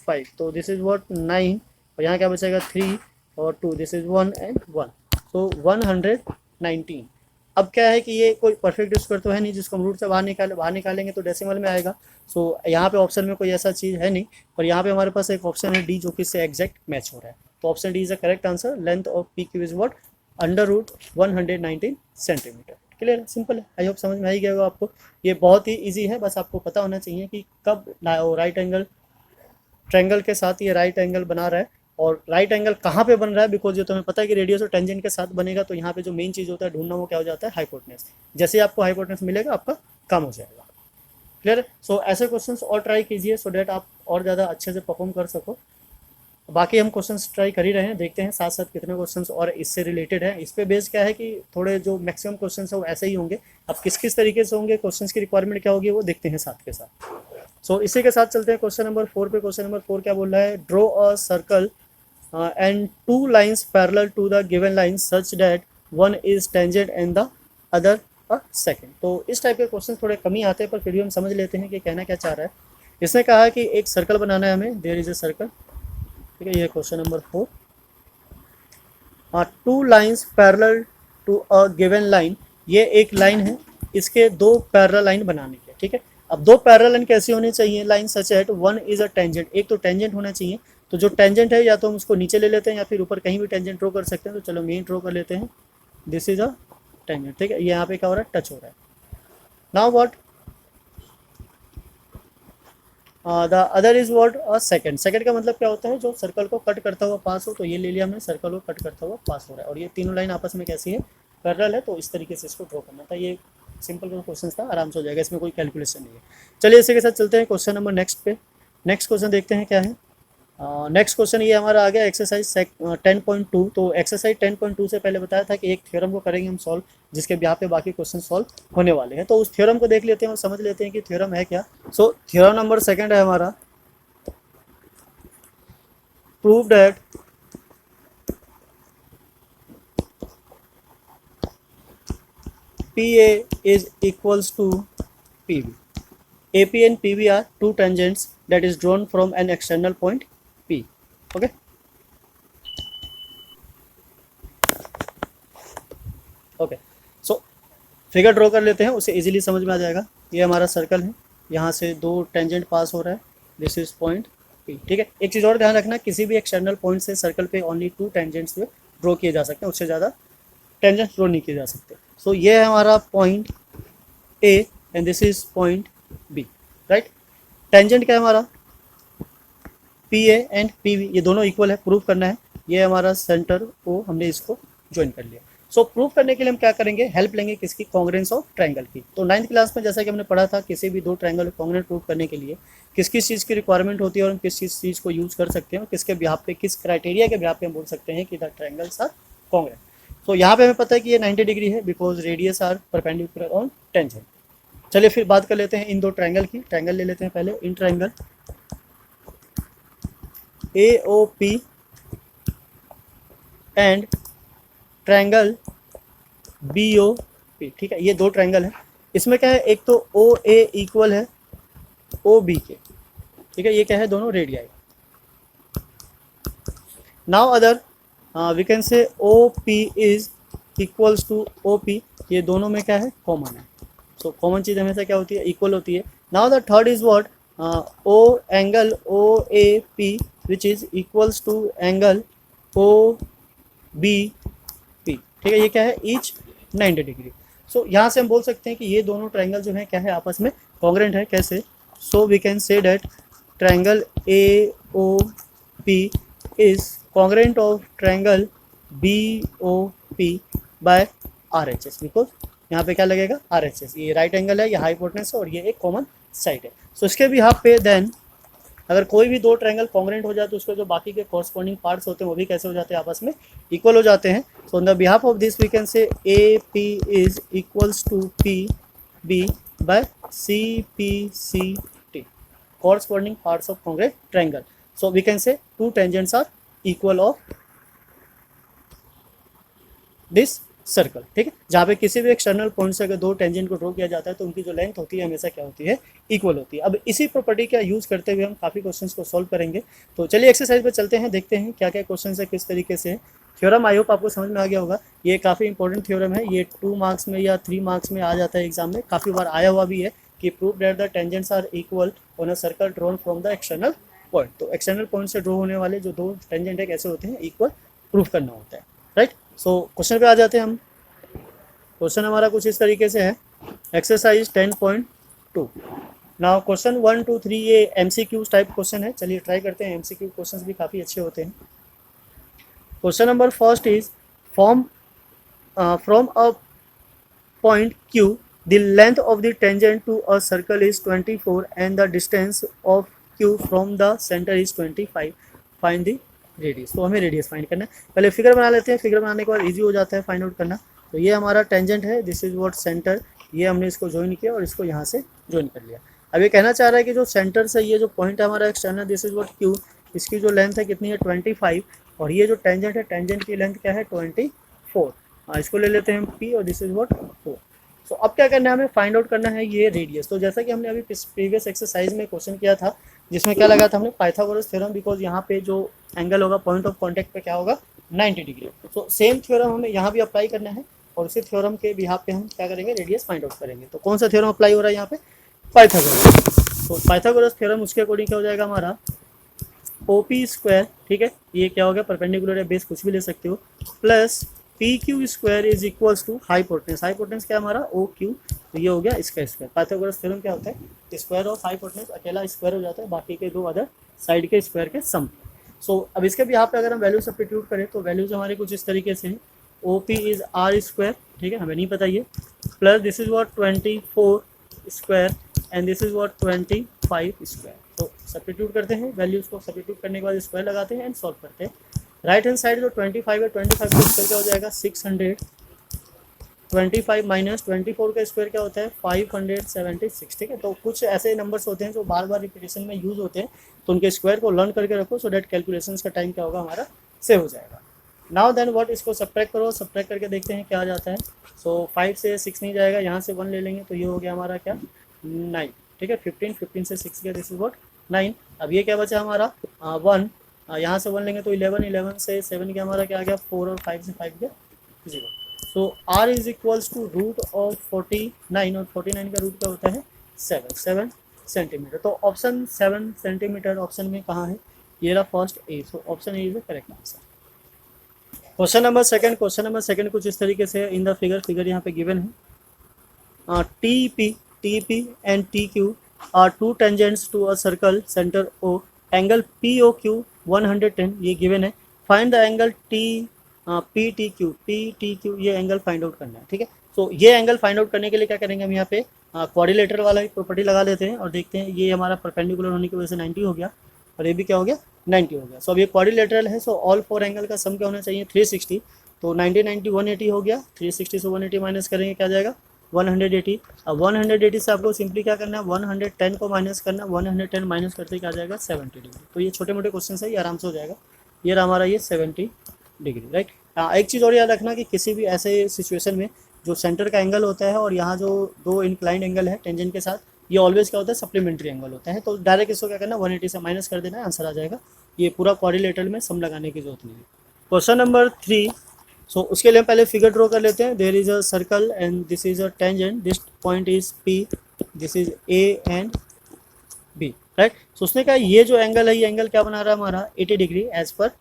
A: 5, तो दिस इज व्हाट 9, और यहाँ क्या बचेगा? 3 और 2, दिस इज 1 एंड 1, तो 119। अब क्या है कि ये कोई परफेक्ट स्क्वायर तो है नहीं जिसको हम रूट से बाहर निकालेंगे तो डेसिमल में आएगा। सो यहाँ पे ऑप्शन में कोई ऐसा चीज़ है नहीं, पर यहाँ पे हमारे पास एक ऑप्शन है डी जो कि इससे एग्जैक्ट मैच हो रहा है। तो option D is the correct answer. Length of P Q is what? Under root 119 centimetre. Clear है? सिंपल है, आई होप समझ में आई गया होगा आपको। ये बहुत ही इजी है, बस आपको पता होना चाहिए कि कब राइट एंगल ट्रायंगल के साथ ये राइट एंगल बना रहा है, और राइट एंगल कहाँ पे बन रहा है, बिकॉज ये तो हमें पता है कि रेडियस और टेंजेंट के साथ बनेगा। तो यहाँ पे जो मेन चीज़ होता है ढूंढना, वो क्या हो जाता है? हाइपोटेन्यूज। जैसे आपको हाइपोटेन्यूज मिलेगा आपका काम हो जाएगा। क्लियर है? सो ऐसे क्वेश्चंस और ट्राई कीजिए सो डैट आप और ज़्यादा अच्छे से परफॉर्म कर सको। बाकी हम क्वेश्चंस ट्राई कर ही रहे हैं, देखते हैं साथ साथ कितने क्वेश्चंस और इससे रिलेटेड है। इस पे बेस क्या है कि थोड़े जो मैक्सिमम क्वेश्चंस है वो ऐसे ही होंगे। अब किस किस तरीके से होंगे, क्वेश्चंस की रिक्वायरमेंट क्या होगी, वो देखते हैं साथ के साथ। सो इसी के साथ चलते हैं क्वेश्चन नंबर 4 पे। क्वेश्चन नंबर 4 क्या बोल रहा है? Draw a circle and 2 lines parallel to the given line such that one is tangent and the other a second. तो इस टाइप के क्वेश्चन थोड़े कम ही आते हैं, पर फिर भी हम समझ लेते हैं कि कहना क्या चाह रहा है। इसने कहा कि एक सर्कल बनाना है हमें, देयर इज अ सर्कल। ठीक है, ये question number 4। 2 lines parallel to a given line, ये एक लाइन है, इसके 2 पैरेलल लाइन बनाने के। ठीक है, अब 2 पैरेलल लाइन कैसी होनी चाहिए? लाइन सच है वन इज अ टेंजेंट, एक तो टेंजेंट होना चाहिए। तो जो टेंजेंट है या तो हम उसको नीचे ले लेते हैं या फिर ऊपर कहीं भी टेंजेंट ड्रॉ कर सकते हैं। तो चलो मेन ड्रॉ कर लेते हैं, दिस इज अ टेंजेंट। ठीक है, ये यहाँ पे क्या हो रहा है? टच हो रहा है। Now what the other is what? A second. Second का मतलब क्या होता है? जो सर्कल को कट करता हुआ पास हो। तो ये ले लिया हमने, सर्कल को कट करता हुआ पास हो रहा है, और ये तीनों लाइन आपस में कैसी है? पैरेलल है। तो इस तरीके से इसको ड्रॉ करना था। ये सिंपल क्वेश्चन था, आराम से हो जाएगा, इसमें कोई कैलकुलेशन नहीं है। चलिए इसी के साथ चलते हैं क्वेश्चन नंबर नेक्स्ट पे। नेक्स्ट क्वेश्चन देखते हैं क्या है। नेक्स्ट क्वेश्चन ये हमारा आ गया एक्सरसाइज 10.2। तो एक्सरसाइज 10.2 से पहले बताया था कि एक थ्योरम को करेंगे हम सॉल्व, जिसके यहाँ पे बाकी क्वेश्चन सॉल्व होने वाले हैं। तो उस थ्योरम को देख लेते हैं और समझ लेते हैं कि थ्योरम है क्या। सो थ्योरम नंबर सेकंड है हमारा, prove that PA is equals to PB. AP and PB are two tangents that is drawn from an external point P. Okay. Okay, so figure draw कर लेते हैं, उसे easily समझ में आ जाएगा। ये हमारा सर्कल है, यहाँ से दो टेंजेंट पास हो रहा है, दिस इज पॉइंट पी। ठीक है, एक चीज़ और ध्यान रखना, किसी भी एक्सटर्नल पॉइंट से सर्कल पे ओनली टू टेंजेंट्स ड्रॉ किए जा सकते हैं, उससे ज़्यादा टेंजेंट्स ड्रॉ नहीं किए जा सकते। सो ये है हमारा point A and this is point B, right. Tangent क्या है हमारा, P A and P B, ये दोनों इक्वल है, प्रूव करना है। ये हमारा सेंटर को हमने इसको ज्वाइन कर लिया। सो प्रूव करने के लिए हम क्या करेंगे, हेल्प लेंगे किसकी, कॉन्ग्रेंस ऑफ ट्रायंगल की। तो 9th क्लास में जैसा कि हमने पढ़ा था, किसी भी दो ट्रायंगल कॉन्ग्रेंट प्रूव करने के लिए किस किस चीज़ की रिक्वायरमेंट होती है और हम किस किस चीज़ को यूज़ कर सकते हैं और किसके बिहाफ पे, किस क्राइटेरिया के बिहाफ पे हम बोल सकते हैं कि द ट्रायंगल्स आर कॉन्ग्रेंट। तो यहाँ पे हमें पता है कि ये 90 डिग्री है because radius are perpendicular on tangent. चलिए फिर बात कर लेते हैं इन दो ट्रायंगल की। ट्रायंगल ले लेते हैं पहले, in triangle AOP and triangle BOP। ठीक है, ये दो ट्रायंगल है। इसमें क्या है, एक तो OA इक्वल है OB के। ठीक है, ये क्या है, दोनों radii. Now other we can say OP is equals to OP, ये दोनों में क्या है, कॉमन है। सो कॉमन चीज़ हमेशा क्या होती है, इक्वल होती है। Now the third is what, O angle OAP which is equals to angle OBP। ठीक है, ये क्या है, ईच 90 डिग्री। सो यहाँ से हम बोल सकते हैं कि ये दोनों ट्रायंगल जो है क्या है, आपस में कॉन्ग्रेंट है। कैसे, so we can say that triangle AOP is congruent of triangle BOP by RHS, because यहाँ पे क्या लगेगा, RHS। ये राइट एंगल है, ये हाइपोटेनस है और ये एक कॉमन साइड है। सो इसके भी यहाँ पे देन अगर कोई भी दो ट्रायंगल कॉन्ग्रेंट हो जाए तो उसके जो बाकी के कॉरस्पॉन्डिंग पार्ट्स होते हैं वो भी कैसे हो जाते हैं, आपस में इक्वल हो जाते हैं। So on the behalf of this we can say AP is equals to PB by CPCT, corresponding parts of congruent triangle. So we can say two tangents are equal of this circle. ठीक है, जहाँ पे किसी भी external point से अगर दो tangent को ड्रॉ किया जाता है तो उनकी जो लेंथ होती है हमेशा क्या होती है, इक्वल होती है। अब इसी प्रॉपर्टी का यूज़ करते हुए हम काफ़ी क्वेश्चंस को सॉल्व करेंगे। तो चलिए एक्सरसाइज पे चलते हैं, देखते हैं क्या क्या क्वेश्चन है, किस तरीके से। थ्योरम आई होप आपको समझ में आ गया होगा। ये काफ़ी इंपॉर्टेंट थ्योरम है, ये 2 मार्क्स में या 3 मार्क्स में आ जाता है एग्जाम में, काफ़ी बार आया हुआ भी है कि prove that the tangents are equal on a circle drawn from the external point. तो एक्सटर्नल पॉइंट से ड्रॉ होने वाले जो दो टेंजेंट है कैसे होते हैं, इक्वल प्रूव करना होता है, राइट। सो क्वेश्चन पे आ जाते हैं हम। क्वेश्चन हमारा कुछ इस तरीके से है, एक्सरसाइज 10.2। नाउ क्वेश्चन 1 2 3 ये MCQ टाइप क्वेश्चन है। चलिए ट्राई करते हैं, MCQ क्वेश्चंस भी काफ़ी अच्छे होते हैं। Question number first is from a point Q the length of the tangent to a circle is 24 and the distance of Q from the center is 25, find the radius। तो हमें radius find करना है। पहले figure बना लेते हैं, figure बनाने के बाद इजी हो जाता है फाइंड आउट करना। तो ये हमारा टेंजेंट है, दिस इज व्हाट सेंटर, ये हमने इसको ज्वाइन किया और इसको यहाँ से ज्वाइन कर लिया। अब ये कहना चाह रहा है कि जो सेंटर से ये जो पॉइंट है हमारा external, this is what Q, इसकी जो लेंथ है कितनी है, 25, और ये जो टेंजेंट है, टेंजेंट की लेंथ क्या है, 24। इसको ले लेते हैं हम P और दिस इज व्हाट 4। सो अब क्या करना है, हमें फाइंड आउट करना है ये रेडियस। तो जैसा कि हमने अभी प्रीवियस एक्सरसाइज में क्वेश्चन किया था, जिसमें क्या लगा था हमने, पाइथागोरस थ्योरम, बिकॉज यहाँ पे जो एंगल होगा पॉइंट ऑफ कॉन्टैक्ट पे क्या होगा, 90 डिग्री। सो सेम थ्योरम हमें यहाँ भी अप्लाई करना है और उसी थ्योरम के बिहाफ पे हम क्या करेंगे, रेडियस फाइंड आउट करेंगे। तो कौन सा थ्योरम अप्लाई हो रहा है यहाँ पे, पाइथागोरस। तो पाइथागोरस थ्योरम उसके अकॉर्डिंग क्या हो जाएगा हमारा, OP स्क्वायर, ठीक है, ये क्या हो गया, परपेंडिकुलर है, बेस कुछ भी ले सकते हो, plus PQ square is equals to hypotenuse. Hypotenuse क्या हमारा, OQ, तो ये हो गया इसका स्क्वायर। पाइथागोरस थ्योरम क्या होता है, स्क्वायर ऑफ हाइपोटेनस, अकेला स्क्वायर हो जाता है, बाकी के दो अदर साइड के स्क्वायर के सम। सो अब इसके भी यहाँ पे अगर हम वैल्यू सब्स्टिट्यूट करें तो वैल्यूज हमारे कुछ इस तरीके से हैं, OP इज R स्क्वायर, ठीक है, हमें नहीं पता ये, plus this is what 24 square and this is what 25 square. तो सब्स्टिट्यूट करते हैं, वैल्यूज़ को सब्स्टिट्यूट करने के बाद स्क्वायर लगाते हैं एंड सॉल्व करते हैं। राइट हैंड साइड जो 25 है, 25 का स्क्वायर क्या हो जाएगा 600, 25 माइनस 24 का स्क्वायर क्या होता है 576। ठीक है, तो कुछ ऐसे नंबर्स होते हैं जो बार बार रिपीटेशन में यूज़ होते हैं, तो उनके स्क्वायर को लर्न करके रखो सो डैट कैलकुलेशंस का टाइम क्या होगा हमारा सेव हो जाएगा। नाउ देन व्हाट, इसको सब्ट्रैक्ट करो, सब्ट्रैक्ट करके देखते हैं क्या आ जाता है। सो 5 से 6 नहीं जाएगा, यहाँ से 1 ले लेंगे तो ये हो गया हमारा क्या 9। ठीक है, 15 से 6 गया, दिस इज व्हाट 9। अब ये क्या बचा हमारा 1, यहाँ से 1 लेंगे तो 11, 11 से 7 गया हमारा क्या आ गया 4, और 5 से 5 गया 0। So r is equals to root of 49, और 49 का रूट क्या होता है 7 सेंटीमीटर। तो ऑप्शन 7 सेंटीमीटर ऑप्शन में कहाँ है, ये रहा first A. So option A is the correct answer. Question number second कुछ इस तरीके से इन द फिगर यहाँ पे गिवन है। T P and T Q are two tangents to a circle centre O, angle P O Q 110 ये given है। Find the angle P T Q ये एंगल फाइंड आउट करना है। ठीक है, तो ये एंगल फाइंड आउट करने के लिए क्या करेंगे हम यहाँ पे क्वाड्रिलेटरल वाला एक प्रॉपर्टी लगा लेते हैं और देखते हैं। ये हमारा परपेंडिकुलर होने की वजह से 90 हो गया और ये भी क्या हो गया 90 हो गया। सो अब ये क्वाड्रिलेटरल है, सो ऑल 4 एंगल का सम क्या होना चाहिए 360। तो 90 90 180 हो गया, 360 से 180 माइनस करेंगे क्या जाएगा 180। अब 180 से आपको सिंपली क्या करना है 110 को माइनस करना है, 110 माइनस करते क्या जाएगा 70 डिग्री। तो ये छोटे मोटे क्वेश्चन है, ये आराम से हो जाएगा। ये रहा हमारा ये 70 डिग्री, राइट। एक चीज़ और याद रखना कि किसी भी ऐसे सिचुएशन में जो सेंटर का एंगल होता है और यहाँ जो दो इंक्लाइंड एंगल है टेंजेंट के साथ, ये ऑलवेज क्या होता है सप्लीमेंट्री एंगल होता है। तो डायरेक्ट इसको क्या करना 180 से माइनस कर देना है, आंसर आ जाएगा। ये पूरा क्वाड्रिलेटरल में सम लगाने की जरूरत नहीं है। क्वेश्चन नंबर 3, सो उसके लिए हम पहले फिगर ड्रॉ कर लेते हैं। There is a circle and this is a tangent, this point is P, this is A and B, right. So उसने कहा ये जो एंगल है ये एंगल क्या बना रहा है हमारा 80 डिग्री एज पर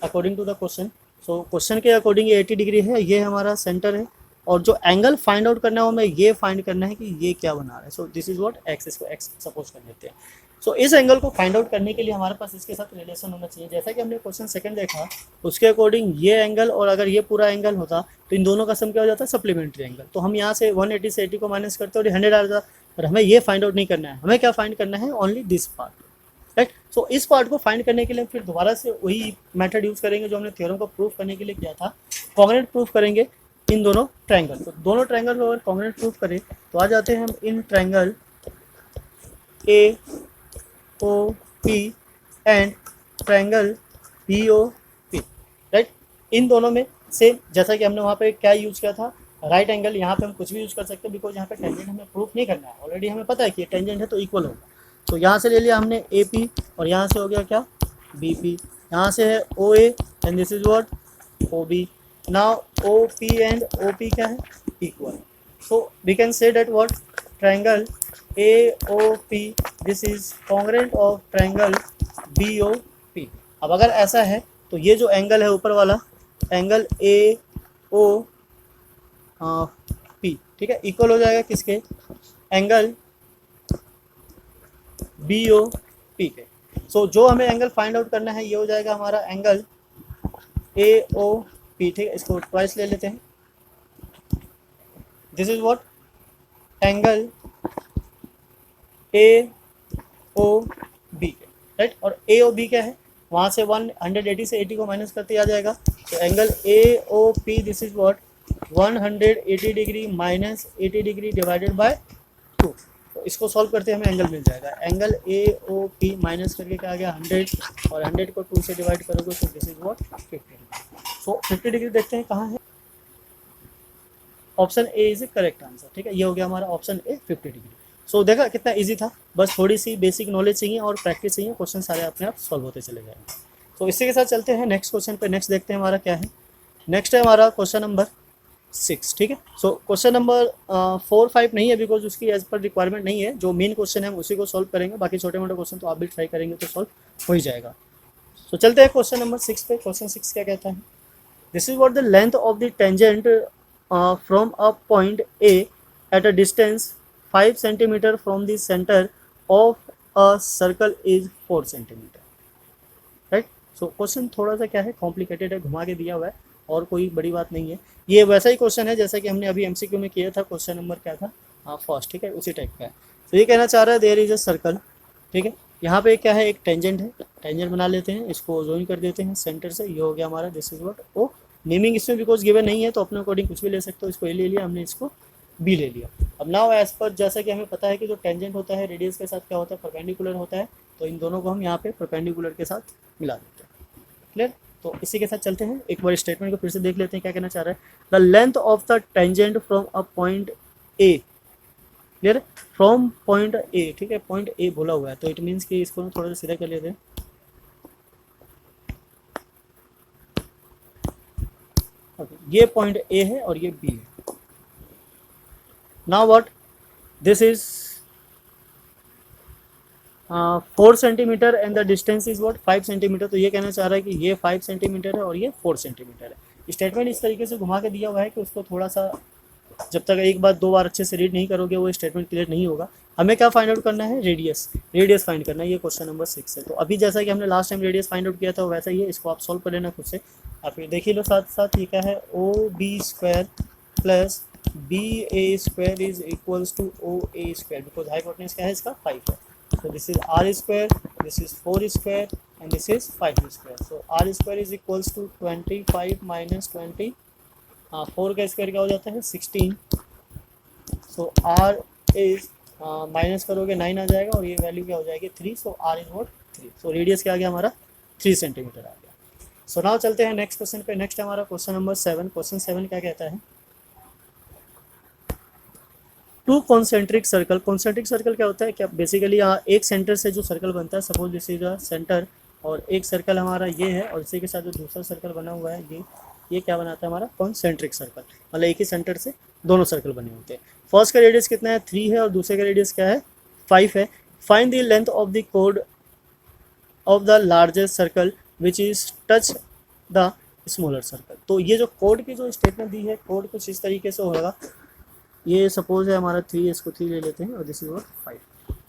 A: according to the question. So question के अकॉर्डिंग ये 80 डिग्री है, ये हमारा सेंटर है और जो एंगल फाइंड आउट करना है वो हमें ये फाइंड करना है कि ये क्या बना रहा है। So this is what x, इसको एक्स सपोज कर लेते हैं। सो इस एंगल को फाइंड आउट करने के लिए हमारे पास इसके साथ रिलेशन होना चाहिए। जैसा कि हमने क्वेश्चन सेकंड देखा उसके अकॉर्डिंग ये एंगल और अगर ये पूरा एंगल होता तो इन दोनों का सम क्या हो जाता है सप्लीमेंट्री एंगल। तो हम यहाँ से 180 से 80 को माइनस करते और 100 आ जाता, पर हमें ये फाइंड आउट नहीं करना है। हमें क्या फाइंड करना है ओनली दिस पार्ट, राइट। सो इस पार्ट को फाइंड करने के लिए फिर दोबारा से वही मेथड यूज़ करेंगे जो हमने थ्योरम को प्रूफ करने के लिए किया था। कॉन्ग्रुएंट प्रूफ करेंगे इन दोनों ट्रायंगल। तो दोनों ट्रायंगल को अगर कॉन्ग्रुएंट प्रूफ करें तो आ जाते हैं हम इन triangle A O P and triangle B O P, right. इन दोनों में सेम जैसा कि हमने वहाँ पे क्या यूज़ किया था राइट एंगल, यहाँ पे हम कुछ भी यूज़ कर सकते हैं बिकॉज यहाँ पे टेंजेंट हमें प्रूफ नहीं करना है, ऑलरेडी हमें पता है कि टेंजेंट है तो इक्वल होगा। तो यहाँ से ले लिया हमने ए पी और यहाँ से हो गया क्या बी पी, यहाँ से है O A and this is what O B. Now O P and O P क्या है equal, so we can say that what triangle A O P this is congruent of triangle B O P. अब अगर ऐसा है तो ये जो angle है ऊपर वाला एंगल ए ओ पी, ठीक है, इक्वल हो जाएगा किसके एंगल बी ओ पी के। सो जो हमें एंगल फाइंड आउट करना है ये हो जाएगा हमारा एंगल ए ओ पी, ठीक है। इसको ट्वाइस ले लेते हैं, this is what angle A O B के, राइट। और ए ओ बी क्या है वहाँ से 180 से 80 को माइनस करते आ जाएगा। तो angle A O P this is what 180 degree minus 80 degree divided by 2। तो इसको सॉल्व करते हमें एंगल मिल जाएगा angle A O P minus करके क्या आ गया 100 और 100 को 2 से डिवाइड करोगे तो this is what 50। So 50 degree देखते हैं कहाँ है, option A is A correct answer, ठीक है। ये हो गया हमारा ऑप्शन ए 50 डिग्री। सो देखा कितना इजी था, बस थोड़ी सी बेसिक नॉलेज चाहिए और प्रैक्टिस चाहिए, क्वेश्चन सारे अपने आप सॉल्व होते चले जाएंगे। तो इसी के साथ चलते हैं नेक्स्ट क्वेश्चन पे। नेक्स्ट देखते हैं हमारा क्या है, नेक्स्ट है हमारा क्वेश्चन नंबर 6, ठीक है। सो क्वेश्चन नंबर 4 5 नहीं है बिकॉज उसकी एज पर रिक्वायरमेंट नहीं है। जो मेन क्वेश्चन है उसी को सॉल्व करेंगे, बाकी छोटे मोटे क्वेश्चन तो आप भी ट्राई करेंगे तो सॉल्व हो ही जाएगा। तो चलते हैं क्वेश्चन नंबर 6 पे। क्वेश्चन 6 क्या कहता है, this is what the length of the tangent from a point A at a distance 5 centimetre from the centre of a circle is 4 centimetre, right. So question थोड़ा सा क्या है कॉम्प्लिकेटेड है, घुमा के दिया हुआ है और कोई बड़ी बात नहीं है। ये वैसा ही क्वेश्चन है जैसा कि हमने अभी एमसीक्यू में किया था, क्वेश्चन नंबर क्या था फर्स्ट, ठीक है, उसी टाइप का है। तो ये कहना चाह रहा है देयर इज अ सर्कल, ठीक है, यहाँ पे क्या है, एक टेंजेंट है, टेंजेंट बना लेते हैं, इसको ज्वाइन कर देते हैं सेंटर से, ये हो गया हमारा, this is what O. Naming इसमें बिकॉज गिवन नहीं है तो अपने अकॉर्डिंग कुछ भी ले सकते हो, इसको ए ले लिया हमने, इसको बी ले लिया। अब नाउ एज पर जैसा कि हमें पता है कि जो टेंजेंट होता है रेडियस के साथ क्या होता है, परपेंडिकुलर होता है, तो इन दोनों को हम यहाँ पे परपेंडिकुलर के साथ मिला देते हैं। क्लियर? तो इसी के साथ चलते हैं, एक बार स्टेटमेंट को फिर से देख लेते हैं क्या कहना चाह रहा है। The length of the tangent from a point A, clear, from point A, ठीक है, पॉइंट ए बोला हुआ है, तो इट मीन्स कि इसको थोड़ा सा सीधा कर लेते हैं। ये पॉइंट ए है और ये बी है। Now what, this is 4 centimetre and the distance is what 5 centimetre. तो ये कहना चाह रहा है कि ये 5 सेंटीमीटर है और ये 4 सेंटीमीटर है। स्टेटमेंट इस तरीके से घुमा के दिया हुआ है कि उसको थोड़ा सा, जब तक एक बार दो बार अच्छे से रीड नहीं करोगे वो स्टेटमेंट क्लियर नहीं होगा। हमें क्या फाइंड आउट करना है, रेडियस, रेडियस फाइंड करना है, ये क्वेश्चन नंबर 6 है। तो अभी जैसा कि हमने last time radius find out किया था वैसा ही है, इसको आप सॉल्व कर लेना खुद से। आप ये देख ही लो साथ साथ, ये क्या है, O B square plus B A square is equals to O A square, because hypotenuse क्या है इसका 5 है। So this is r square, this is 4 square and this is 5 square. So r square is equals to 25 minus 20, 4 का square क्या हो जाता है 16। So r is minus करोगे 9 आ जाएगा और ये वैल्यू क्या हो जाएगी 3। सो r is what 3। So radius क्या आ गया हमारा 3 सेंटीमीटर आ गया। सो नाउ चलते हैं नेक्स्ट क्वेश्चन पे। नेक्स्ट हमारा क्वेश्चन नंबर 7। क्वेश्चन 7 क्या कहता है, to concentric circle. Concentric circle क्या होता है, क्या बेसिकली एक सेंटर से जो सर्कल बनता है, suppose this is a centre और एक सर्कल हमारा ये है और इसी के साथ जो दूसरा सर्कल बना हुआ है ये क्या बनाता है हमारा कॉन्सेंट्रिक सर्कल, मतलब एक ही सेंटर से दोनों सर्कल बने होते हैं। फर्स्ट का रेडियस कितना है 3 है और दूसरे का रेडियस क्या है 5 है। Find the length of the code of the largest circle which is touch the smaller circle. तो ये जो कोड की जो स्टेटमेंट दी है, कोड कुछ इस तरीके से होगा, ये सपोज है हमारा 3, इसको 3 ले लेते हैं और दिस इज व्हाट 5।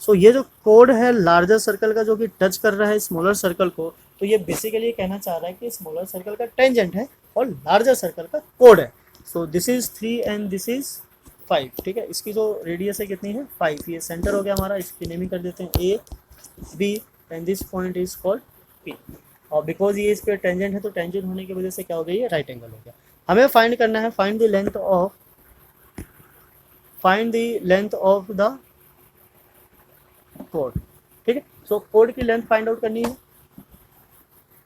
A: सो ये जो कोड है लार्जर सर्कल का जो कि टच कर रहा है स्मॉलर सर्कल को, तो ये बेसिकली ये कहना चाह रहा है कि स्मॉलर सर्कल का टेंजेंट है और लार्जर सर्कल का कोड है। So this is 3 and this is 5, ठीक है। इसकी जो रेडियस है कितनी है 5, ये सेंटर हो गया हमारा, इसकी नेमिंग कर देते हैं A B and this point is called P. और बिकॉज ये इस पर टेंजेंट है तो टेंजेंट होने की वजह से क्या हो गई है राइट एंगल हो गया। हमें फाइंड करना है, find the length of, find the length of the code, ठीक है। सो कोड की लेंथ फाइंड आउट करनी है,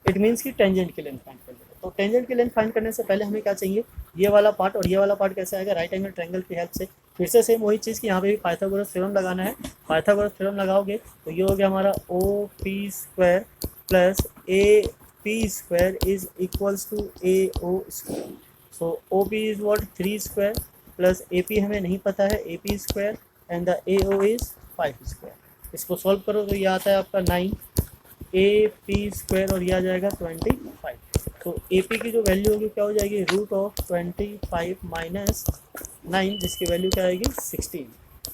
A: इट मीन्स कि टेंजेंट की लेंथ फाइंड करनी है। तो टेंजेंट की लेंथ फाइंड करने से पहले हमें क्या चाहिए, ये वाला पार्ट और ये वाला पार्ट कैसे आएगा, राइट एंगल ट्रायंगल की हेल्प से। फिर से सेम वही चीज़ कि यहाँ पे भी पाइथागोरस थ्योरम लगाना है। पाइथागोरस थ्योरम लगाओगे तो ये हो गया हमारा O P square plus A P square is equals to A O square. So O P is what 3 square plus A P हमें नहीं पता है A P square and the A O is 5 square. इसको solve करो तो ये आता है आपका 9 ए पी स्क्वायर और ये आ जाएगा 25। तो ए पी की जो वैल्यू होगी क्या हो जाएगी रूट ऑफ 25 माइनस 9, जिसकी वैल्यू क्या आएगी 16,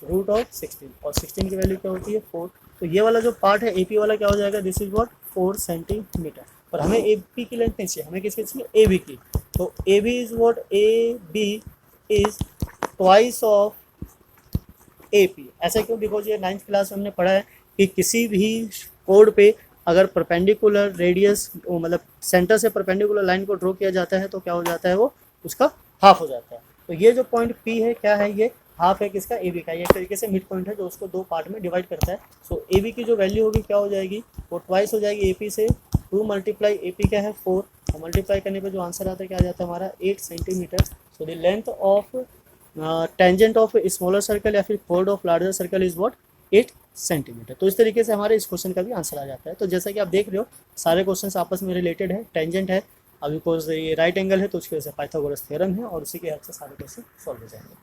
A: रूट ऑफ 16 और 16 की वैल्यू क्या होती है 4। तो ये वाला जो पार्ट है ए पी वाला क्या हो जाएगा, दिस इज वॉट 4 सेंटीमीटर। और हमें ए पी की लेंथ नहीं चाहिए, हमें किसकी चाहिए ए बी की। तो A B is what A B is twice of A P. ऐसा क्यों, बिकॉज ये 9th क्लास में हमने पढ़ा है कि किसी भी कोड पे अगर परपेंडिकुलर रेडियस मतलब सेंटर से परपेंडिकुलर लाइन को ड्रॉ किया जाता है तो क्या हो जाता है, वो उसका हाफ हो जाता है। तो ये जो पॉइंट पी है क्या है, ये हाफ है किसका ए बी का, ये एक तरीके से मिड पॉइंट है जो उसको दो पार्ट में डिवाइड करता है। सो ए बी की जो वैल्यू होगी क्या हो जाएगी, वो ट्वाइस हो जाएगी ए पी से, 2 मल्टीप्लाई ए पी क्या है 4 और मल्टीप्लाई करने पर जो आंसर आता है क्या आ जाता है हमारा 8 centimetre. So the length of tangent of smaller circle या फिर code of larger circle is what 8 centimetre. तो इस तरीके से हमारे इस क्वेश्चन का भी आंसर आ जाता है। तो जैसा कि आप देख रहे हो सारे क्वेश्चन आपस में रिलेटेड है, टेंजेंट है, अभी बिकॉज ये राइट एंगल है तो उसकी वजह से पाइथागोरस थ्योरम है और उसी के हेल्प से सारे क्वेश्चन सॉल्व हो जाएंगे।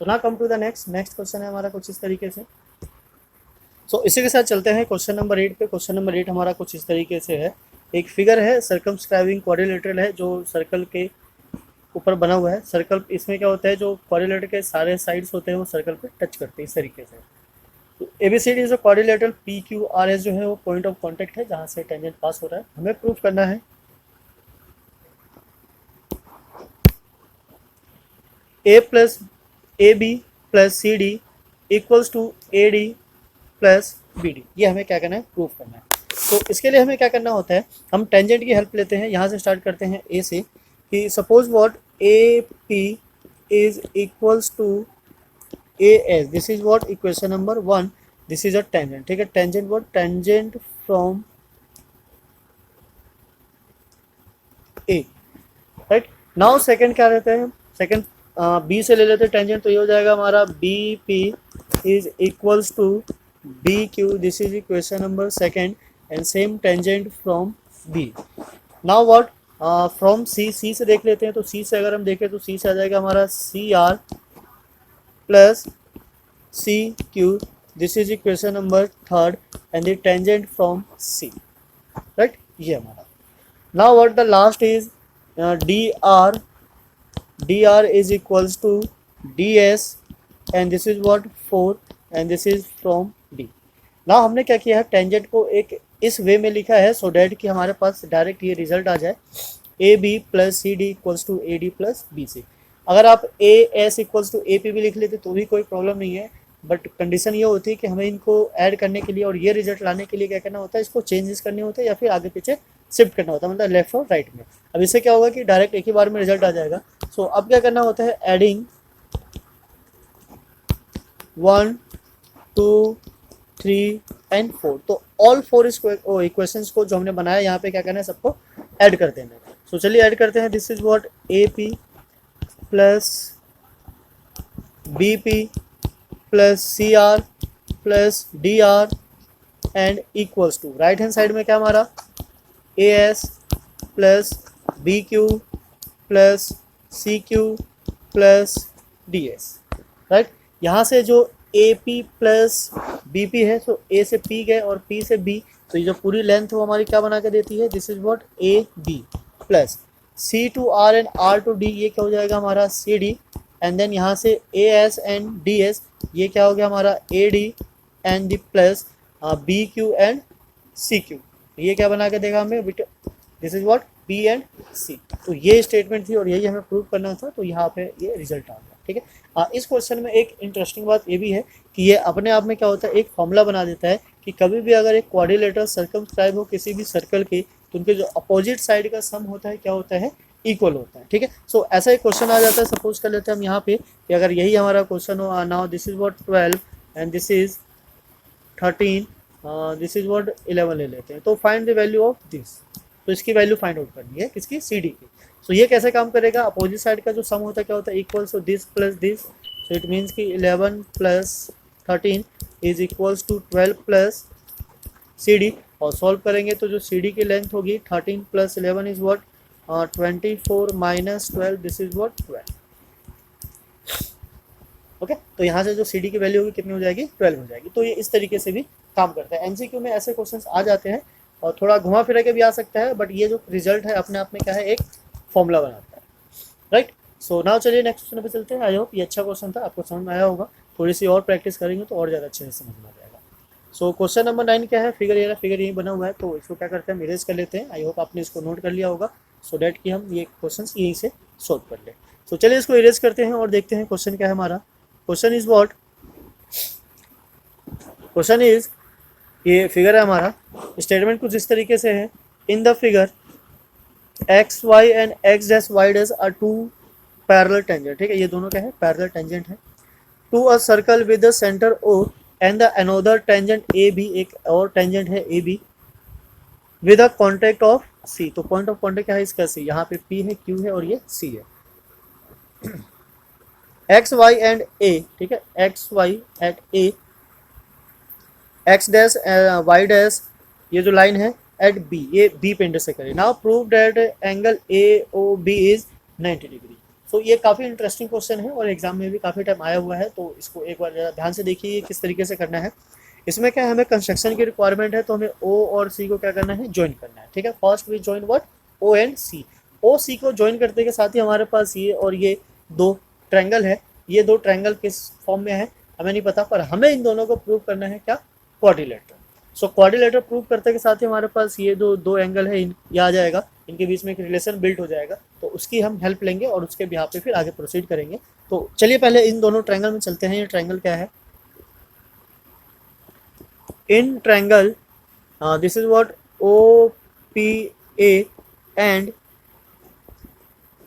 A: तो ना come to the next question है हमारा कुछ इस तरीके से। सो इसी के साथ चलते हैं क्वेश्चन नंबर 8 पे। क्वेश्चन नंबर 8 हमारा कुछ इस तरीके से है, एक फिगर है सर्कमस्क्राइबिंग क्वाड्रिलेटरल है जो सर्कल के ऊपर बना हुआ है। सर्कल इसमें क्या होता है, जो क्वाड्रिलेटर के सारे साइड्स होते हैं वो सर्कल पे टच करते हैं इस तरीके से। तो एबीसीडी जो quadrilateral P Q R S जो है वो पॉइंट ऑफ कांटेक्ट है जहाँ से टेंजेंट पास हो रहा है। हमें प्रूफ करना है A plus A B plus C D equals to A D plus B D, ये हमें क्या करना है, प्रूव करना है। तो इसके लिए हमें क्या करना होता है, हम टेंजेंट की हेल्प लेते हैं। यहाँ से स्टार्ट करते हैं ए से, कि suppose what A P is equals to A S, this is what equation number 1, this is a tangent, ठीक है। Tangent what, tangent from A, right. Now second क्या रहता है, सेकंड बी से ले लेते हैं टेंजेंट, तो ये हो जाएगा हमारा B P is equals to B Q, this is equation number second, and same tangent from B. Now what, from C, C से देख लेते हैं, तो सी से अगर हम देखें तो सी से आ जाएगा हमारा C R plus C Q, this is equation number third, and the tangent from C, right, ये हमारा। Now what the last is D R is equals to D S, and this is what 4, and this is from D. नाउ हमने क्या किया है, tangent को एक इस वे में लिखा है सो डैट कि हमारे पास डायरेक्ट ये रिजल्ट आ जाए, A B plus C D equals to A D plus B C. अगर आप A S equals to A P भी लिख लेते तो भी कोई प्रॉब्लम नहीं है, बट कंडीशन ये होती है कि हमें इनको ऐड करने के लिए और ये रिजल्ट लाने के लिए क्या करना होता है, इसको चेंजेस करने होते हैं या फिर आगे पीछे शिफ्ट करना होता है, मतलब लेफ्ट और राइट में। अब इससे क्या होगा कि डायरेक्ट एक ही बार में रिजल्ट आ जाएगा। सो अब क्या करना होता है, एडिंग 1 2 3 एंड 4, तो ऑल 4 इक्वेशंस को जो हमने बनाया यहाँ पे क्या करना है, सबको ऐड कर देना है। सो चलिए ऐड करते हैं। This is what A P plus B P plus C R plus D R and equals to, right hand side में क्या हमारा, A S plus B Q plus C Q plus D S, right. यहाँ से जो A P plus B P है, तो ए से P गए और पी से बी, तो ये जो पूरी लेंथ वो हमारी क्या बना के देती है, this is what A B plus C to R and R to D, ये क्या हो जाएगा हमारा सी डी, एंड देन यहाँ से A S and D S, ये क्या हो गया हमारा A D and D plus B Q and C Q, ये क्या बना के देगा हमें, this is what B and C. तो ये स्टेटमेंट थी और यही हमें प्रूव करना था, तो यहाँ पे ये रिजल्ट आ गया, ठीक है। इस क्वेश्चन में एक इंटरेस्टिंग बात ये भी है कि ये अपने आप में क्या होता है, एक फॉर्मूला बना देता है कि कभी भी अगर एक क्वाड्रिलेटरल सर्कमस्क्राइब हो किसी भी सर्कल की, तो उनके जो अपोजिट साइड का सम होता है क्या होता है, इक्वल होता है, ठीक है। सो ऐसा एक क्वेश्चन आ जाता है, सपोज कर लेते हैं हम यहाँ पे कि अगर यही हमारा क्वेश्चन हो, now this is what 12 and this is 13, this is what 11 ले लेते हैं, तो find the value of this, तो इसकी वैल्यू फाइंड आउट करनी है किसकी, सी डी की। सो ये कैसे काम करेगा, अपोजिट साइड का जो सम होता है क्या होता है, equal, so this plus this, so it means कि 11 plus 13 is equals to 12 plus C D, और सॉल्व करेंगे तो जो सी डी की लेंथ होगी 13 plus 11 is what 24 minus 12, this is what 12, okay. तो यहाँ से जो सी डी की वैल्यू होगी कितनी हो जाएगी, 12 हो जाएगी। तो ये इस तरीके से भी काम करता है। एमसीक्यू में ऐसे क्वेश्चंस आ जाते हैं और थोड़ा घुमा फिरा के भी आ सकता है, बट ये जो रिजल्ट है अपने आप में क्या है, एक फॉर्मूला बनाता है, राइट। सो नाउ चलिए नेक्स्ट क्वेश्चन पे चलते हैं। आई होप ये अच्छा क्वेश्चन था, आपको समझ में आया होगा, थोड़ी सी और प्रैक्टिस करेंगे तो और ज़्यादा अच्छे से समझ में आ जाएगा। सो क्वेश्चन नंबर 9 क्या है, फिगर ये फिगर यही बना हुआ है, तो इसको क्या करते हैं, इरेज कर लेते हैं। आई होप आपने इसको नोट कर लिया होगा, सो डैट कि हम ये क्वेश्चन यहीं से सॉल्व कर लें। तो चलिए इसको इरेज करते हैं और देखते हैं क्वेश्चन क्या है हमारा। Question is what, question is, ये फिगर है हमारा, स्टेटमेंट कुछ इस तरीके से है, in the figure X Y and X dash Y dash are two parallel tangent, ठीक है, ये दोनों क्या है, पैरेलल टेंजेंट है, to a circle with the centre O and the another tangent A B, एक और टेंजेंट है A B, with a contact of C, तो पॉइंट ऑफ कॉन्टेक्ट क्या है इसका, सी, यहाँ पे पी है, क्यू है और ये सी है। एक्स वाई एंड ए, ठीक है, X Y at A, X dash Y dash, ये जो लाइन है एट बी, ये बी पे इंटरसेक्ट करे। Now prove that angle A O B is 90 degree. So ये काफ़ी इंटरेस्टिंग क्वेश्चन है और एग्जाम में भी काफ़ी टाइम आया हुआ है, तो इसको एक बार ज़रा ध्यान से देखिए किस तरीके से करना है। इसमें क्या है, हमें कंस्ट्रक्शन की रिक्वायरमेंट है, तो हमें ओ और सी को क्या करना है, ज्वाइन करना है, ठीक है। First we join what, O and C. O C को ज्वाइन करते के साथ ही हमारे पास ये और ये दो ट्रायंगल है, ये दो ट्रायंगल किस फॉर्म में है हमें नहीं पता, पर हमें इन दोनों को प्रूव करना है क्या, क्वाड्रिलेटरल। सो क्वाड्रिलेटरल प्रूव करते के साथ ही हमारे पास ये दो एंगल है, ये आ जाएगा, इनके बीच में एक रिलेशन बिल्ड हो जाएगा, तो उसकी हम हेल्प लेंगे और उसके बिहार पे फिर आगे प्रोसीड करेंगे। तो चलिए पहले इन दोनों ट्रायंगल में चलते हैं। ये ट्रायंगल क्या है,
B: in triangle, this is what OPA and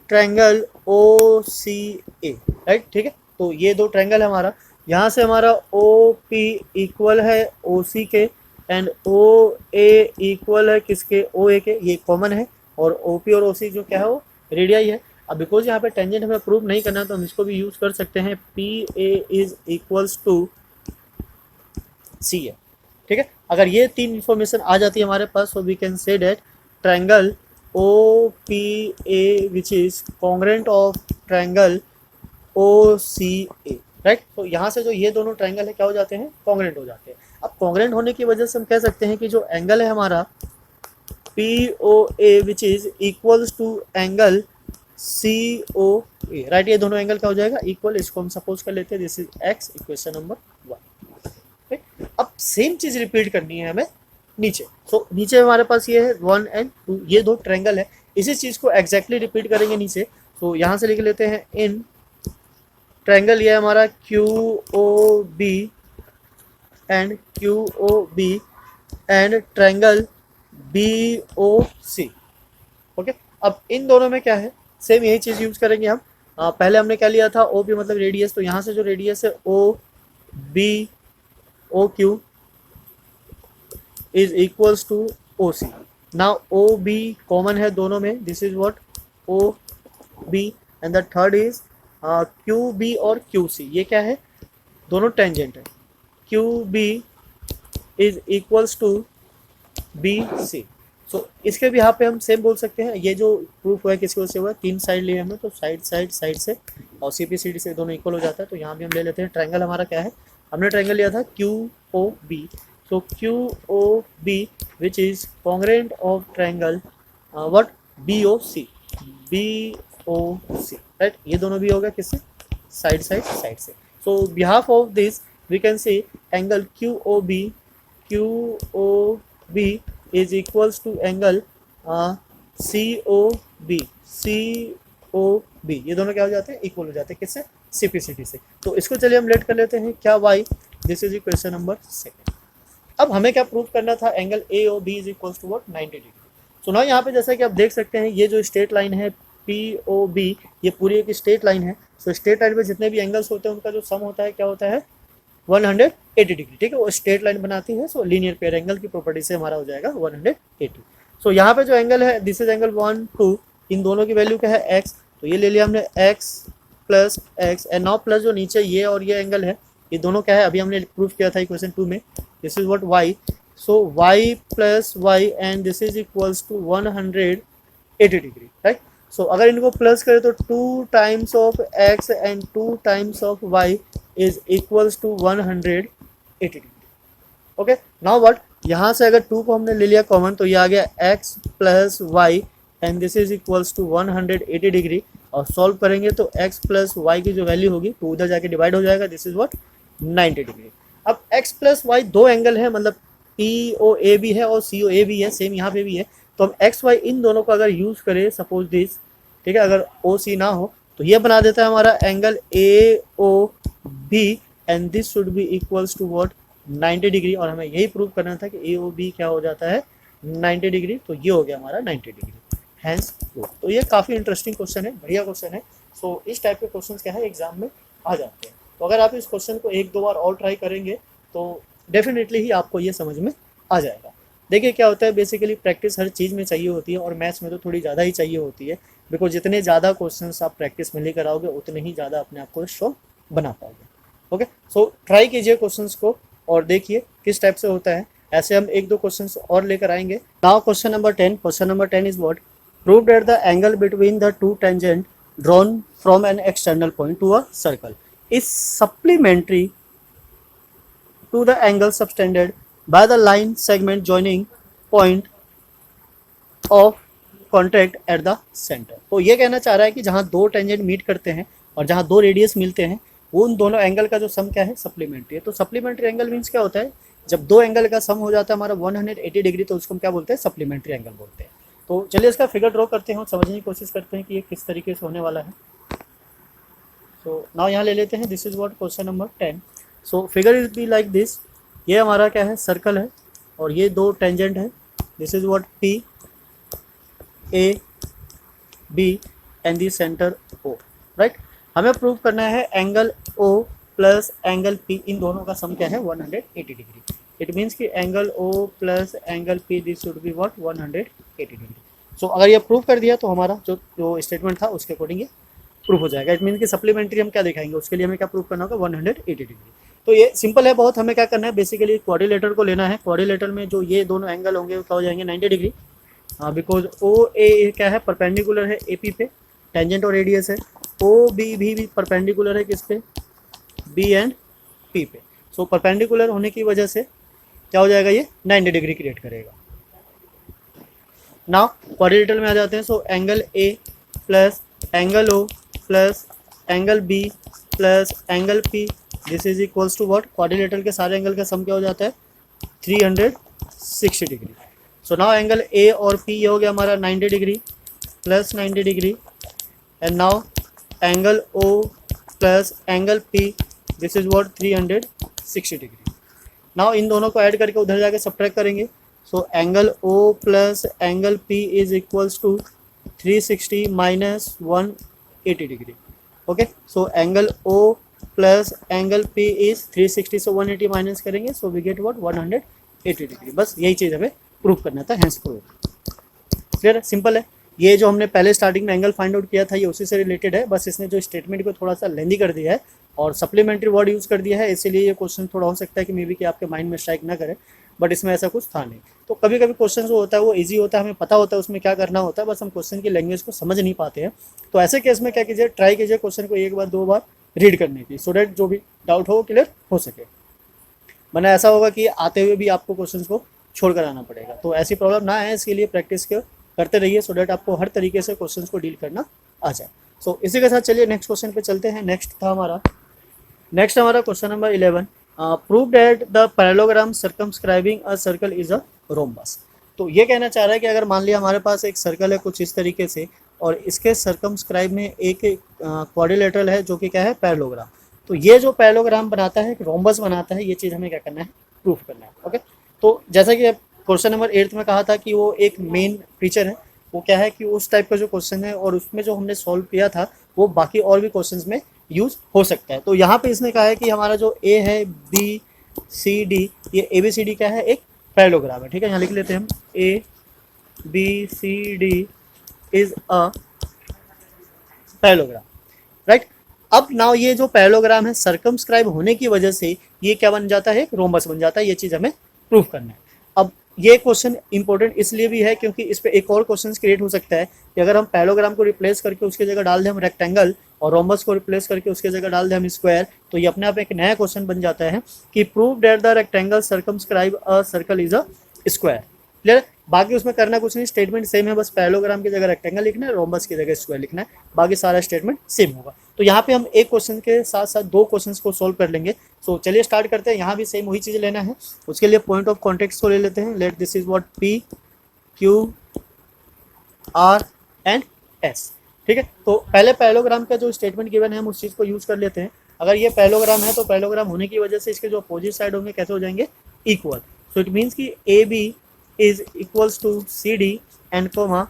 B: triangle OCA, right, ठीक है। तो ये दो ट्रायंगल है हमारा, यहाँ से हमारा OP इक्वल है OC के एंड OA इक्वल है किसके, OA के, ये कॉमन है। और OP और OC जो क्या है वो रेडियाई है। अब बिकॉज यहाँ पे टेंजेंट हमें प्रूव नहीं करना तो हम इसको भी यूज कर सकते हैं, PA is equals to CA, ठीक है। अगर ये तीन इंफॉर्मेशन आ जाती है हमारे पास, so we can say that triangle OPA which is congruent of triangle OCA, right. तो यहाँ से जो ये दोनों ट्रायंगल है क्या हो जाते हैं, कॉन्ग्रेंट हो जाते हैं। अब कॉन्ग्रेंट होने की वजह से हम कह सकते हैं कि जो एंगल है हमारा POA which is equals to angle COA, right. ये दोनों एंगल क्या हो जाएगा, इक्वल। इसको हम सपोज कर लेते हैं this is x, equation number 1। अब सेम चीज रिपीट करनी है हमें नीचे। सो नीचे हमारे पास ये है 1 and 2, ये दो ट्रायंगल है। इसी चीज को एग्जैक्टली रिपीट करेंगे नीचे। सो यहाँ से लिख लेते हैं इन ट्रायंगल, ये हमारा QOB and QOB and triangle BOC, okay. अब इन दोनों में क्या है, सेम यही चीज यूज करेंगे हम। पहले हमने क्या लिया था, OB मतलब रेडियस, तो यहाँ से जो रेडियस है OQ is equals to OC। Now OB common है दोनों में, this is what OB and the third is QB और QC, ये क्या है, दोनों टेंजेंट है। QB is equals to BC। So इसके भी यहाँ पे हम सेम बोल सकते हैं। ये जो प्रूफ हुआ है किसकी वजह से हुआ, तीन साइड लिए हमने, तो साइड से और CPCD से दोनों इक्वल हो जाता है। तो यहाँ भी हम ले लेते हैं ट्रायंगल हमारा क्या है, हमने ट्रायंगल लिया था QOB। So QOB which is congruent of triangle what BOC, right. ये दोनों भी हो गया किससे, साइड से। So behalf of this we can say angle QOB is equals to angle COB, ये दोनों क्या हो जाते हैं, इक्वल हो जाते हैं किससे, CPCD से। तो इसको चलिए हम लेट कर लेते हैं क्या, y, this is equation number 2। अब हमें क्या प्रूव करना था, angle AOB is equals to what, 90 degree. So ना यहाँ पे जैसा कि आप देख सकते हैं, ये जो स्ट्रेट लाइन है POB, ये पूरी एक स्ट्रेट लाइन है। सो स्ट्रेट लाइन में जितने भी एंगल्स होते हैं उनका जो सम होता है क्या होता है, 180 डिग्री, ठीक है। वो स्ट्रेट लाइन बनाती है। सो लीनियर पेयर एंगल की प्रॉपर्टी से हमारा हो जाएगा 180। सो यहाँ पे जो एंगल है, दिस इज एंगल 1, 2, इन दोनों की वैल्यू क्या है, x। तो ये ले लिया हमने x plus x and now plus जो नीचे ये और ये एंगल है, ये दोनों क्या है, अभी हमने प्रूफ किया था इक्वेशन 2 में, this is what y। So y plus y and this is equals to 180 degree, right. So अगर इनको प्लस करें तो 2 times of x and 2 times of y is equals to 180 degree, okay. Now what, यहाँ से अगर 2 को हमने ले लिया कॉमन तो ये आ गया x plus Y and this is equals to 180 degree. और सॉल्व करेंगे तो x प्लस वाई की जो वैल्यू होगी तो उधर जाके डिवाइड हो जाएगा, दिस इज व्हाट 90 डिग्री। अब x प्लस वाई दो एंगल है, मतलब POA भी है और COA भी है, सेम यहाँ पे भी है। तो हम x y इन दोनों को अगर यूज करें, सपोज दिस, ठीक है, अगर OC ना हो तो ये बना देता है हमारा angle AOB and this should be equals to what 90 degree. और हमें यही प्रूव करना था कि AOB क्या हो जाता है 90 डिग्री। तो ये हो गया हमारा 90 डिग्री, हैंस प्रूफ। तो ये काफ़ी इंटरेस्टिंग क्वेश्चन है, बढ़िया क्वेश्चन है। सो इस टाइप के क्वेश्चन क्या है एग्जाम में आ जाते हैं। तो अगर आप इस क्वेश्चन को एक दो बार और ट्राई करेंगे तो डेफिनेटली ही आपको ये समझ में आ जाएगा। देखिए क्या होता है, बेसिकली प्रैक्टिस हर चीज़ में चाहिए होती है और मैथ्स में तो थोड़ी ज़्यादा ही चाहिए होती है, बिकॉज जितने ज़्यादा क्वेश्चंस आप प्रैक्टिस में लेकर आओगे उतने ही ज़्यादा अपने आप को स्ट्रॉन्ग बना पाओगे। ओके, सो ट्राई कीजिए क्वेश्चंस को और देखिए किस टाइप से होता है। ऐसे हम एक दो क्वेश्चंस और लेकर आएंगे। Now question number 10, question number 10 is what, prove that the angle between the two tangent drawn from an external point to a circle is supplementary to the angle subtended by the line segment joining point of contact at the center। तो ये कहना चाह रहा है कि जहाँ दो tangent meet करते हैं और जहाँ दो रेडियस मिलते हैं वो उन दोनों एंगल का जो सम क्या है, सप्लीमेंट्री है। तो सप्लीमेंट्री एंगल मीन्स क्या होता है, जब दो एंगल का सम हो जाता है हमारा 180 डिग्री तो उसको हम क्या बोलते हैं, सप्लीमेंट्री एंगल बोलते हैं। तो चलिए इसका फिगर ड्रॉ करते हैं और समझने की कोशिश करते हैं कि ये किस तरीके से होने वाला है। सो नाउ यहाँ ले लेते हैं, this is what question number 10। So figure will be like this, ये हमारा क्या है, सर्कल है, और ये दो टेंजेंट है, this is what P A B and the centre O, right. हमें प्रूव करना है angle O plus angle P, इन दोनों का सम क्या है 180 डिग्री। इट मीन्स कि angle O plus angle P this should be what 180 degree. So अगर ये प्रूव कर दिया तो हमारा जो स्टेटमेंट था उसके अकॉर्डिंग ये प्रूव हो जाएगा। इट मीन कि सप्लीमेंट्री हम क्या दिखाएंगे, उसके लिए हमें क्या प्रूव करना होगा 180 डिग्री। तो ये सिंपल है बहुत। हमें क्या करना है, बेसिकली क्वाड्रिलेटर को लेना है। क्वाड्रिलेटर में जो ये दोनों एंगल होंगे वो क्या हो जाएंगे 90 डिग्री, बिकॉज ओ ए क्या है परपेंडिकुलर है ए पी पे, टेंजेंट और रेडियस है। ओ बी भी परपेंडिकुलर है किस पे, बी एंड पी पे। सो परपेंडिकुलर होने की वजह से क्या हो जाएगा, ये 90 डिग्री क्रिएट करेगा। नाउ क्वाड्रिलेटर में आ जाते हैं। So angle A plus angle O plus angle B plus angle P this is equals to what, quadrilateral के सारे एंगल का सम क्या हो जाता है 360 degree. So now angle A और पी ये हो गया हमारा 90 degree plus 90 degree, and now angle O plus angle P this is what 360 degree. Now इन दोनों को ऐड करके उधर जाके सब्ट्रैक्ट करेंगे। So angle O plus angle P is equals to 360 minus 180 degree. Okay, so angle O plus angle P is 360 से 180 minus करेंगे, so we get what 180 degree. बस यही चीज़ हमें प्रूव करना था, हेंस प्रूव। क्लियर है, सिंपल है। ये जो हमने पहले स्टार्टिंग में एंगल फाइंड आउट किया था ये उसी से रिलेटेड है, बस इसने जो स्टेटमेंट को थोड़ा सा लेंदी कर दिया है और सप्लीमेंट्री वर्ड यूज़ कर दिया है, इसीलिए ये क्वेश्चन थोड़ा हो सकता है कि मे बी कि आपके माइंड में स्ट्राइक ना करे, बट इसमें ऐसा कुछ था नहीं। तो कभी कभी क्वेश्चन जो होता है वो इजी होता है, हमें पता होता है उसमें क्या करना होता है, बस हम क्वेश्चन की लैंग्वेज को समझ नहीं पाते हैं। तो ऐसे केस में क्या कीजिए, ट्राई कीजिए क्वेश्चन को एक बार दो बार रीड करने की, सो डैट जो भी डाउट हो क्लियर हो सके। वरना ऐसा होगा कि आते हुए भी आपको क्वेश्चन को छोड़ कर आना पड़ेगा। तो ऐसी प्रॉब्लम ना है, इसके लिए प्रैक्टिस करते रहिए, सो डैट आपको हर तरीके से क्वेश्चन को डील करना आ जाए। सो इसी के साथ चलिए नेक्स्ट क्वेश्चन पे चलते हैं। नेक्स्ट हमारा question number 11, prove that the parallelogram circumscribing a circle is a rhombus. तो ये कहना चाह रहा है कि अगर मान लिया हमारे पास एक सर्कल है कुछ इस तरीके से, और इसके सर्कमस्क्राइब में एक क्वाड्रिलेटरल है जो कि क्या है पैरेललोग्राम, तो ये जो पैरेललोग्राम बनाता है, रोम्बस बनाता है, ये चीज़ हमें क्या करना है, प्रूफ करना है। ओके, तो जैसा कि क्वेश्चन नंबर 8 में कहा था कि वो एक मेन फीचर है, वो क्या है कि उस टाइप का जो क्वेश्चन है और उसमें जो हमने सॉल्व किया था वो बाकी और भी क्वेश्चंस में यूज हो सकता है। तो यहाँ पे इसने कहा है कि हमारा जो ए है बी सी डी, ये ए बी सी डी क्या है, एक पैरेललोग्राम है। ठीक है, यहाँ लिख लेते हैं हम A B C D is a parallelogram, right. अब नाउ ये जो पैरेललोग्राम है सर्कमस्क्राइब होने की वजह से ये क्या बन जाता है, रोम्बस बन जाता है। ये चीज़ हमें प्रूफ करना है। अब ये क्वेश्चन इंपॉर्टेंट इसलिए भी है क्योंकि इस पे एक और क्वेश्चन क्रिएट हो सकता है कि अगर हम पैरेललोग्राम को रिप्लेस करके उसकी जगह डाल दें हम रेक्टेंगल, और रोम्बस को रिप्लेस करके उसकी जगह डाल दें हम स्क्वायर, तो ये अपने आप एक नया क्वेश्चन बन जाता है कि prove that the rectangle circumscribe a circle is a square. Clear, बाकी उसमें करना कुछ नहीं, स्टेटमेंट सेम है, बस पैरेललोग्राम की जगह रेक्टेंगल लिखना है, रोम्बस की जगह स्क्वायर लिखना है, बाकी सारा स्टेटमेंट सेम होगा। तो यहाँ पे हम एक क्वेश्चन के साथ साथ दो क्वेश्चंस को सॉल्व कर लेंगे। सो चलिए स्टार्ट करते हैं। यहाँ भी सेम वही चीज़ लेना है, उसके लिए पॉइंट ऑफ कॉन्टेक्स्ट को ले लेते हैं। Let this is what P Q R and S. ठीक है, तो पहले पैरेललोग्राम का जो स्टेटमेंट गिवन है हम उस चीज़ को यूज़ कर लेते हैं। अगर ये पैरेललोग्राम है तो पैरेललोग्राम होने की वजह से इसके जो अपोजिट साइड होंगे कैसे हो जाएंगे, इक्वल। सो इट मीन्स कि A B is equals to C D and comma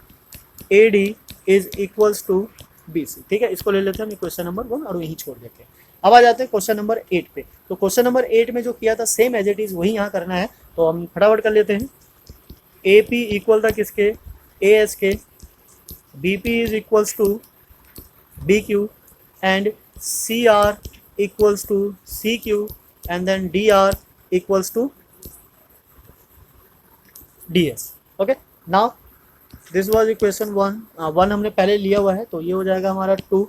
B: A D is equals to B C. ठीक है, इसको ले लेते हैं हम क्वेश्चन नंबर 1 और यहीं छोड़ देते हैं। अब आ जाते हैं क्वेश्चन नंबर 8 पे। तो क्वेश्चन नंबर 8 में जो किया था सेम एज इट इज वही यहाँ करना है, तो हम फटाफट कर लेते हैं। ए पी इक्वल था किसके, ए एस के, B P is equals to B Q and C R equals to C Q and then D R equals to D S. Okay, now this was equation 1 हमने पहले लिया हुआ है, तो ये हो जाएगा हमारा 2,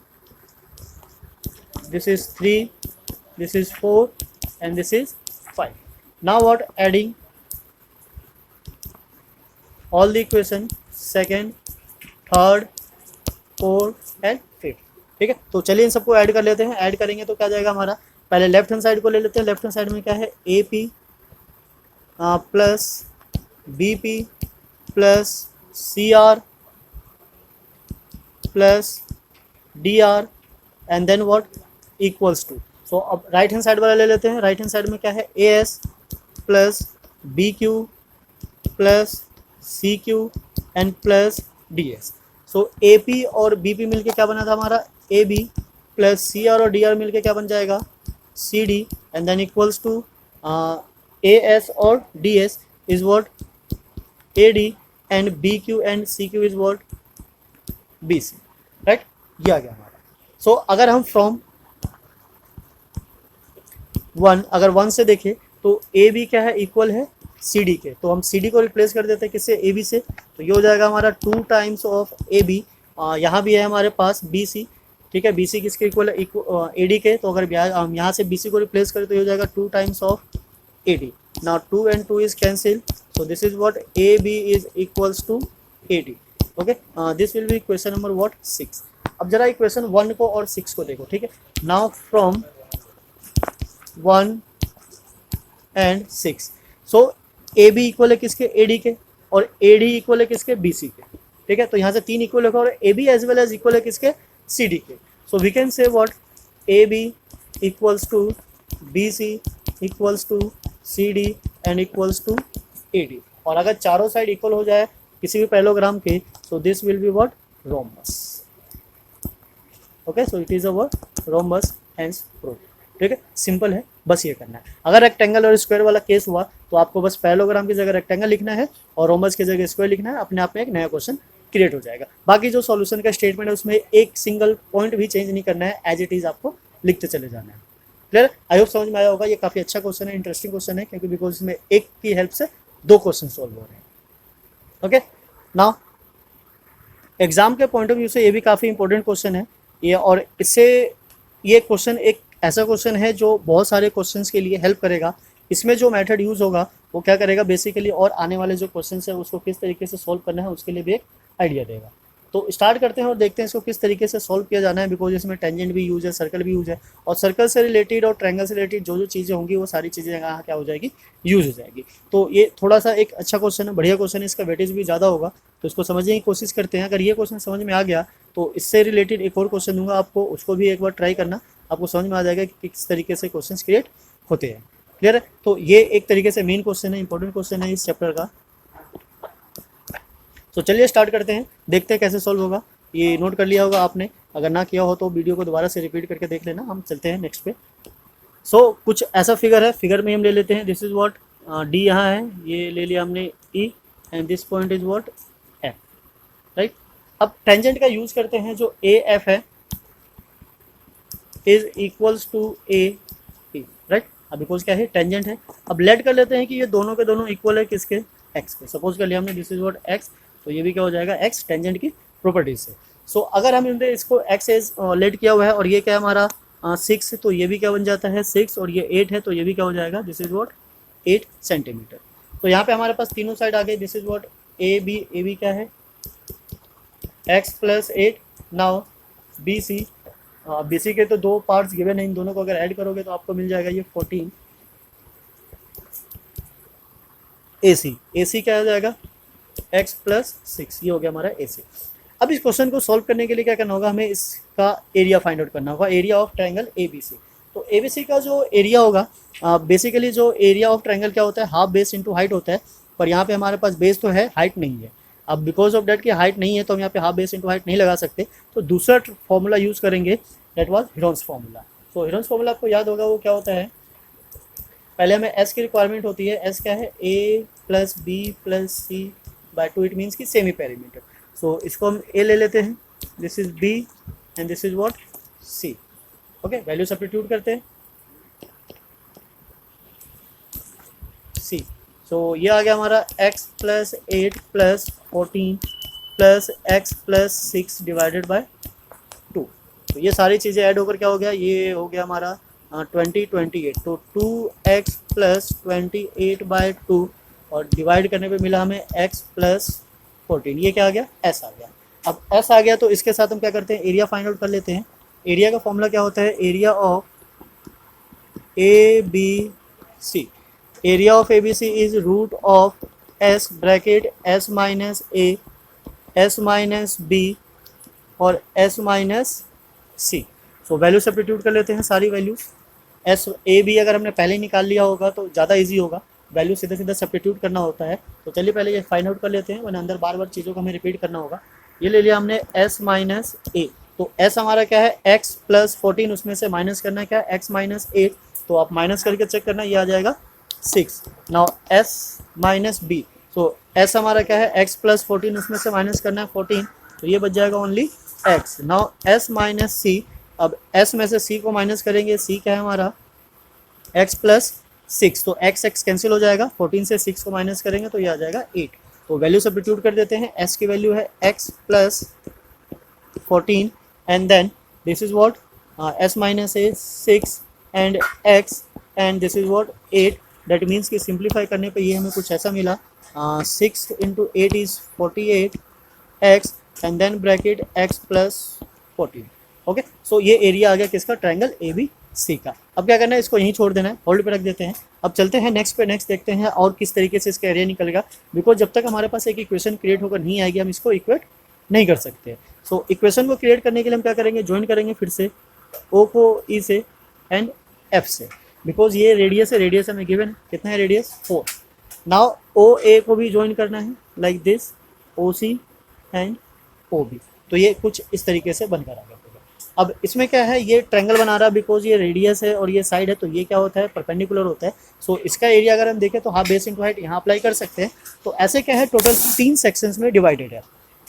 B: this is 3, this is 4 and this is 5। Now what, adding all the equation second, third, fourth and fifth. ठीक है, तो चलिए इन सबको ऐड कर लेते हैं। ऐड करेंगे तो क्या जाएगा हमारा, पहले लेफ्ट हैंड साइड को ले लेते हैं। लेफ्ट हैंड साइड में क्या है, A P plus B P plus C R plus D R and then what, equals to. So अब राइट हैंड साइड वाला ले लेते हैं। राइट हैंड साइड में क्या है, A S plus B Q plus C Q and plus D S. So A P और B P मिलके क्या बना था हमारा, A B plus C R और डी आर मिलके क्या बन जाएगा, C D, and then equals to A S और D S is what A D, and B Q and C Q is what B C, right. ये आ गया हमारा। सो अगर हम फ्रॉम वन, अगर वन से देखें तो ए बी क्या है, इक्वल है सी डी के, तो हम सी डी को रिप्लेस कर देते हैं किससे, ए बी से, तो ये हो जाएगा हमारा 2 टाइम्स ऑफ ए बी। यहाँ भी है हमारे पास बी सी, ठीक है, बी सी किसके इक्वल है, ए डी के, तो अगर हम यहाँ से बी सी को रिप्लेस करें तो ये हो जाएगा 2 times of A D. Now 2 and 2 is cancelled, so this is what AB is equals to AD. Okay, this will be question number what 6. अब जरा इक्वेशन 1 को और 6 को देखो, ठीक है। Now from 1 and 6, so AB equal है किसके, AD के, और AD इक्वल है किसके, BC के, ठीक है। तो यहाँ से 3 इक्वल है और AB as well as equal है किसके, CD के। So we can say what AB equals to BC equals to CD and equals to AD। और अगर चारों साइड इक्वल हो जाए किसी भी पैरेललोग्राम के, so this will be what, rhombus. Okay, so it is a what, rhombus, hence proof, ठीक है। सिंपल है, बस ये करना है। अगर रेक्टेंगल और स्क्वायर वाला केस हुआ तो आपको बस पैरेललोग्राम की जगह रेक्टेंगल लिखना है और रोम्बस की जगह स्क्वायर लिखना है, अपने आप में एक नया क्वेश्चन क्रिएट हो जाएगा। बाकी जो सॉल्यूशन का स्टेटमेंट है उसमें एक सिंगल पॉइंट भी चेंज नहीं करना है, एज इट इज आपको लिखते चले जाना है। क्लियर, आई होप समझ में आया होगा। ये काफ़ी अच्छा क्वेश्चन है, इंटरेस्टिंग क्वेश्चन है, क्योंकि बिकॉज इसमें एक की हेल्प से 2 क्वेश्चन सॉल्व हो रहे हैं। ओके, नाउ एग्जाम के पॉइंट ऑफ व्यू से ये भी काफ़ी इंपॉर्टेंट क्वेश्चन है ये, और इससे ये क्वेश्चन एक ऐसा क्वेश्चन है जो बहुत सारे क्वेश्चंस के लिए हेल्प करेगा। इसमें जो मेथड यूज़ होगा वो क्या करेगा बेसिकली, और आने वाले जो क्वेश्चंस है उसको किस तरीके से सॉल्व करना है उसके लिए भी एक आइडिया देगा। तो स्टार्ट करते हैं और देखते हैं इसको किस तरीके से सॉल्व किया जाना है, बिकॉज इसमें टेंजेंट भी यूज है, सर्कल भी यूज है, और सर्कल से रिलेटेड और ट्रायंगल से रिलेटेड जो जो चीज़ें होंगी वो सारी चीज़ें यहाँ क्या हो जाएगी, यूज हो जाएगी। तो ये थोड़ा सा एक अच्छा क्वेश्चन है, बढ़िया क्वेश्चन है, इसका वेटेज भी ज़्यादा होगा, तो इसको समझने की कोशिश करते हैं। अगर ये क्वेश्चन समझ में आ गया तो इससे रिलेटेड एक और क्वेश्चन दूंगा आपको, उसको भी एक बार ट्राई करना, आपको समझ में आ जाएगा कि किस तरीके से क्वेश्चन क्रिएट होते हैं। क्लियर है, तो ये एक तरीके से मेन क्वेश्चन है, इंपॉर्टेंट क्वेश्चन है इस चैप्टर का। तो चलिए स्टार्ट करते हैं, देखते हैं कैसे सॉल्व होगा। ये नोट कर लिया होगा आपने, अगर ना किया हो तो वीडियो को दोबारा से रिपीट करके देख लेना। हम चलते हैं नेक्स्ट पे। सो कुछ ऐसा फिगर है, फिगर में हम ले लेते हैं, दिस इज व्हाट डी यहाँ है, ये ले लिया हमने E, and this point is what F, right. अब टेंजेंट का यूज करते हैं, जो ए एफ है is equals to A P, right. अब बिकॉज क्या है, टेंजेंट है। अब लेट कर लेते हैं कि ये दोनों के दोनों इक्वल है किसके, एक्स के। सपोज कर लिया हमने दिस इज व्हाट एक्स, तो ये भी क्या हो जाएगा, एक्स, टेंजेंट की प्रॉपर्टी से। सो अगर हम इसको एक्स एज लेट किया हुआ है और ये क्या है हमारा 6, तो ये भी क्या बन जाता है 6, और ये 8 है तो ये भी क्या हो जाएगा, दिस इज व्हाट 8 सेंटीमीटर। तो यहाँ पे हमारे पास तीनों साइड आ गए, this is what A B क्या है x प्लस 8। नाउ बी सी के तो 2 पार्ट्स गिवन है, इन दोनों को अगर ऐड करोगे तो आपको मिल जाएगा ये 14। ए सी क्या हो जाएगा, x प्लस 6, ये हो गया हमारा ए सी। अब इस क्वेश्चन को सॉल्व करने के लिए क्या करना होगा, हमें इसका एरिया फाइंड आउट करना होगा, एरिया ऑफ ट्रायंगल ABC। तो ABC का जो एरिया होगा, बेसिकली जो एरिया ऑफ ट्रायंगल क्या होता है, हाफ बेस इनटू हाइट होता है, पर यहाँ पे हमारे पास बेस तो है, हाइट नहीं है। अब बिकॉज ऑफ डेट की हाइट नहीं है तो हम यहाँ पे हाफ बेस इनटू हाइट नहीं लगा सकते, तो दूसरा फॉर्मूला यूज़ करेंगे, दैट वाज हीरोन्स फार्मूला। तो हीरोन्स फार्मूला आपको याद होगा, वो क्या होता है, पहले हमें S की रिक्वायरमेंट होती है, S क्या है, A plus B plus C by 2, it means की सेमी पेरीमीटर। सो इसको हम A ले लेते हैं, this is B and this is what C। Okay, value substitute करते हैं, C। सो ये आ गया हमारा x plus 8 plus 14 plus x plus 6 divided by 2। तो ये सारी चीज़ें ऐड होकर क्या हो गया, ये हो गया हमारा 28। तो 2x प्लस 28 बाय 2 और डिवाइड करने पे मिला हमें x प्लस 14, ये क्या आ गया, s आ गया। अब s आ गया तो इसके साथ हम क्या करते हैं, एरिया फाइंड आउट कर लेते हैं। एरिया का फॉर्मूला क्या होता है, area of ABC। Area of ABC is root of s bracket s minus a, s minus b और s minus c। So value substitute कर लेते हैं सारी वैल्यूज। s a b अगर हमने पहले ही निकाल लिया होगा तो ज़्यादा इजी होगा, वैल्यू सीधा सीधा सब्स्टिट्यूट करना होता है। तो चलिए पहले ये फाइंड आउट कर लेते हैं, वरना अंदर बार बार चीज़ों को हमें रिपीट करना होगा। ये ले लिया हमने s माइनस ए, तो s हमारा क्या है x प्लस 14, उसमें से माइनस करना है क्या x माइनस 8, तो आप माइनस करके चेक करना, ये आ जाएगा 6। नाउ s माइनस बी, सो s हमारा क्या है x प्लस 14, उसमें से माइनस करना है 14, तो ये बच जाएगा only x। Now s minus C, अब s में से c को माइनस करेंगे, c क्या है हमारा x प्लस 6, तो x x कैंसिल हो जाएगा, 14 से 6 को माइनस करेंगे तो ये आ जाएगा 8। तो वैल्यू सब्स्टिट्यूट कर देते हैं, s की वैल्यू है x plus 14 and then this is what s minus A 6 एंड x and this is what 8। That means कि सिंप्लीफाई करने पे ये हमें कुछ ऐसा मिला, 6 into 8 is 48 x and then bracket x plus 14। Okay, so ये एरिया आ गया किसका, ट्रायंगल ए बी सी का। अब क्या करना है, इसको यहीं छोड़ देना है, होल्ड पे रख देते हैं। अब चलते हैं नेक्स्ट पे, नेक्स्ट देखते हैं और किस तरीके से इसका एरिया निकलेगा, बिकॉज जब तक हमारे पास एक इक्वेशन क्रिएट होकर नहीं आएगी हम इसको इक्वेट नहीं कर सकते। सो इक्वेशन को क्रिएट करने के लिए हम क्या करेंगे, ज्वाइन करेंगे फिर से ओ को ई से एंड एफ से, बिकॉज ये रेडियस है, रेडियस हमें गिवन कितना है, रेडियस 4। नाउ ओ ए को भी ज्वाइन करना है like this, O C and O B, तो ये कुछ इस तरीके से बनकर आ गया। अब इसमें क्या है, ये ट्रायंगल बना रहा है बिकॉज ये रेडियस है और ये साइड है, तो ये क्या होता है, परपेंडिकुलर होता है। सो इसका एरिया अगर हम देखें तो हाफ बेस इंटू हाइट यहाँ अप्लाई कर सकते हैं। तो ऐसे क्या है, टोटल 3 सेक्शंस में डिवाइडेड है,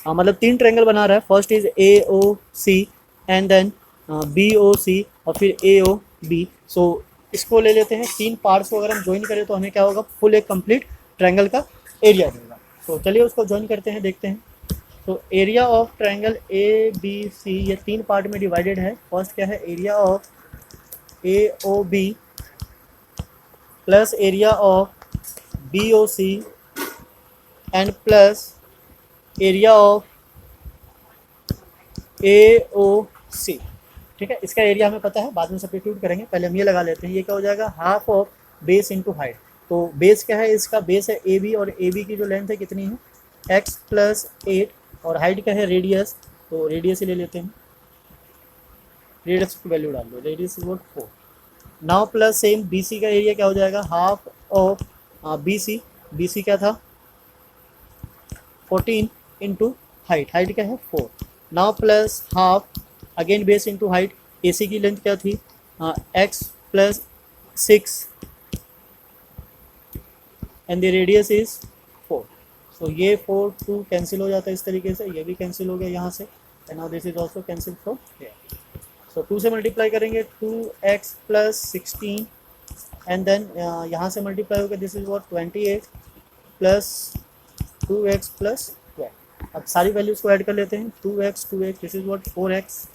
B: मतलब 3 ट्रायंगल बना रहा है। First is A O C and then B O C और फिर ए ओ बी। सो इसको ले लेते हैं, 3 पार्ट्स को अगर हम ज्वाइन करें तो हमें क्या होगा, फुल एक कंप्लीट ट्रायंगल का एरिया देगा। तो चलिए उसको ज्वाइन करते हैं, देखते हैं। तो area of triangle A B C ये 3 पार्ट में डिवाइडेड है। फर्स्ट क्या है, area of A O B plus area of B O C and plus area of A O C. ठीक है, इसका एरिया हमें पता है, बाद में सब्स्टिट्यूट करेंगे, पहले हम ये लगा लेते हैं। ये क्या हो जाएगा, half of base into height. तो बेस क्या है, इसका बेस है ए बी, और ए बी की जो लेंथ है कितनी है, x प्लस 8, और हाइट क्या है, रेडियस, तो रेडियस ही ले लेते हैं, रेडियस की वैल्यू डाल दो, radius is 4। Now plus same B C का एरिया क्या हो जाएगा, हाफ ऑफ बी सी क्या था 14 इंटू हाइट, हाइट क्या है 4। Now plus half again base into height, A C की लेंथ क्या थी, x plus 6 and the radius is 4। So ये 4 2 कैंसिल हो जाता है इस तरीके से, ये भी कैंसिल हो गया यहाँ से, and now this is also cancel from here. So 2 से मल्टीप्लाई करेंगे, 2x प्लस 16 एंड देन यहाँ से मल्टीप्लाई होगा, this is what 28 plus 2x plus 12। अब सारी वैल्यूज को ऐड कर लेते हैं, 2x this is what 4x।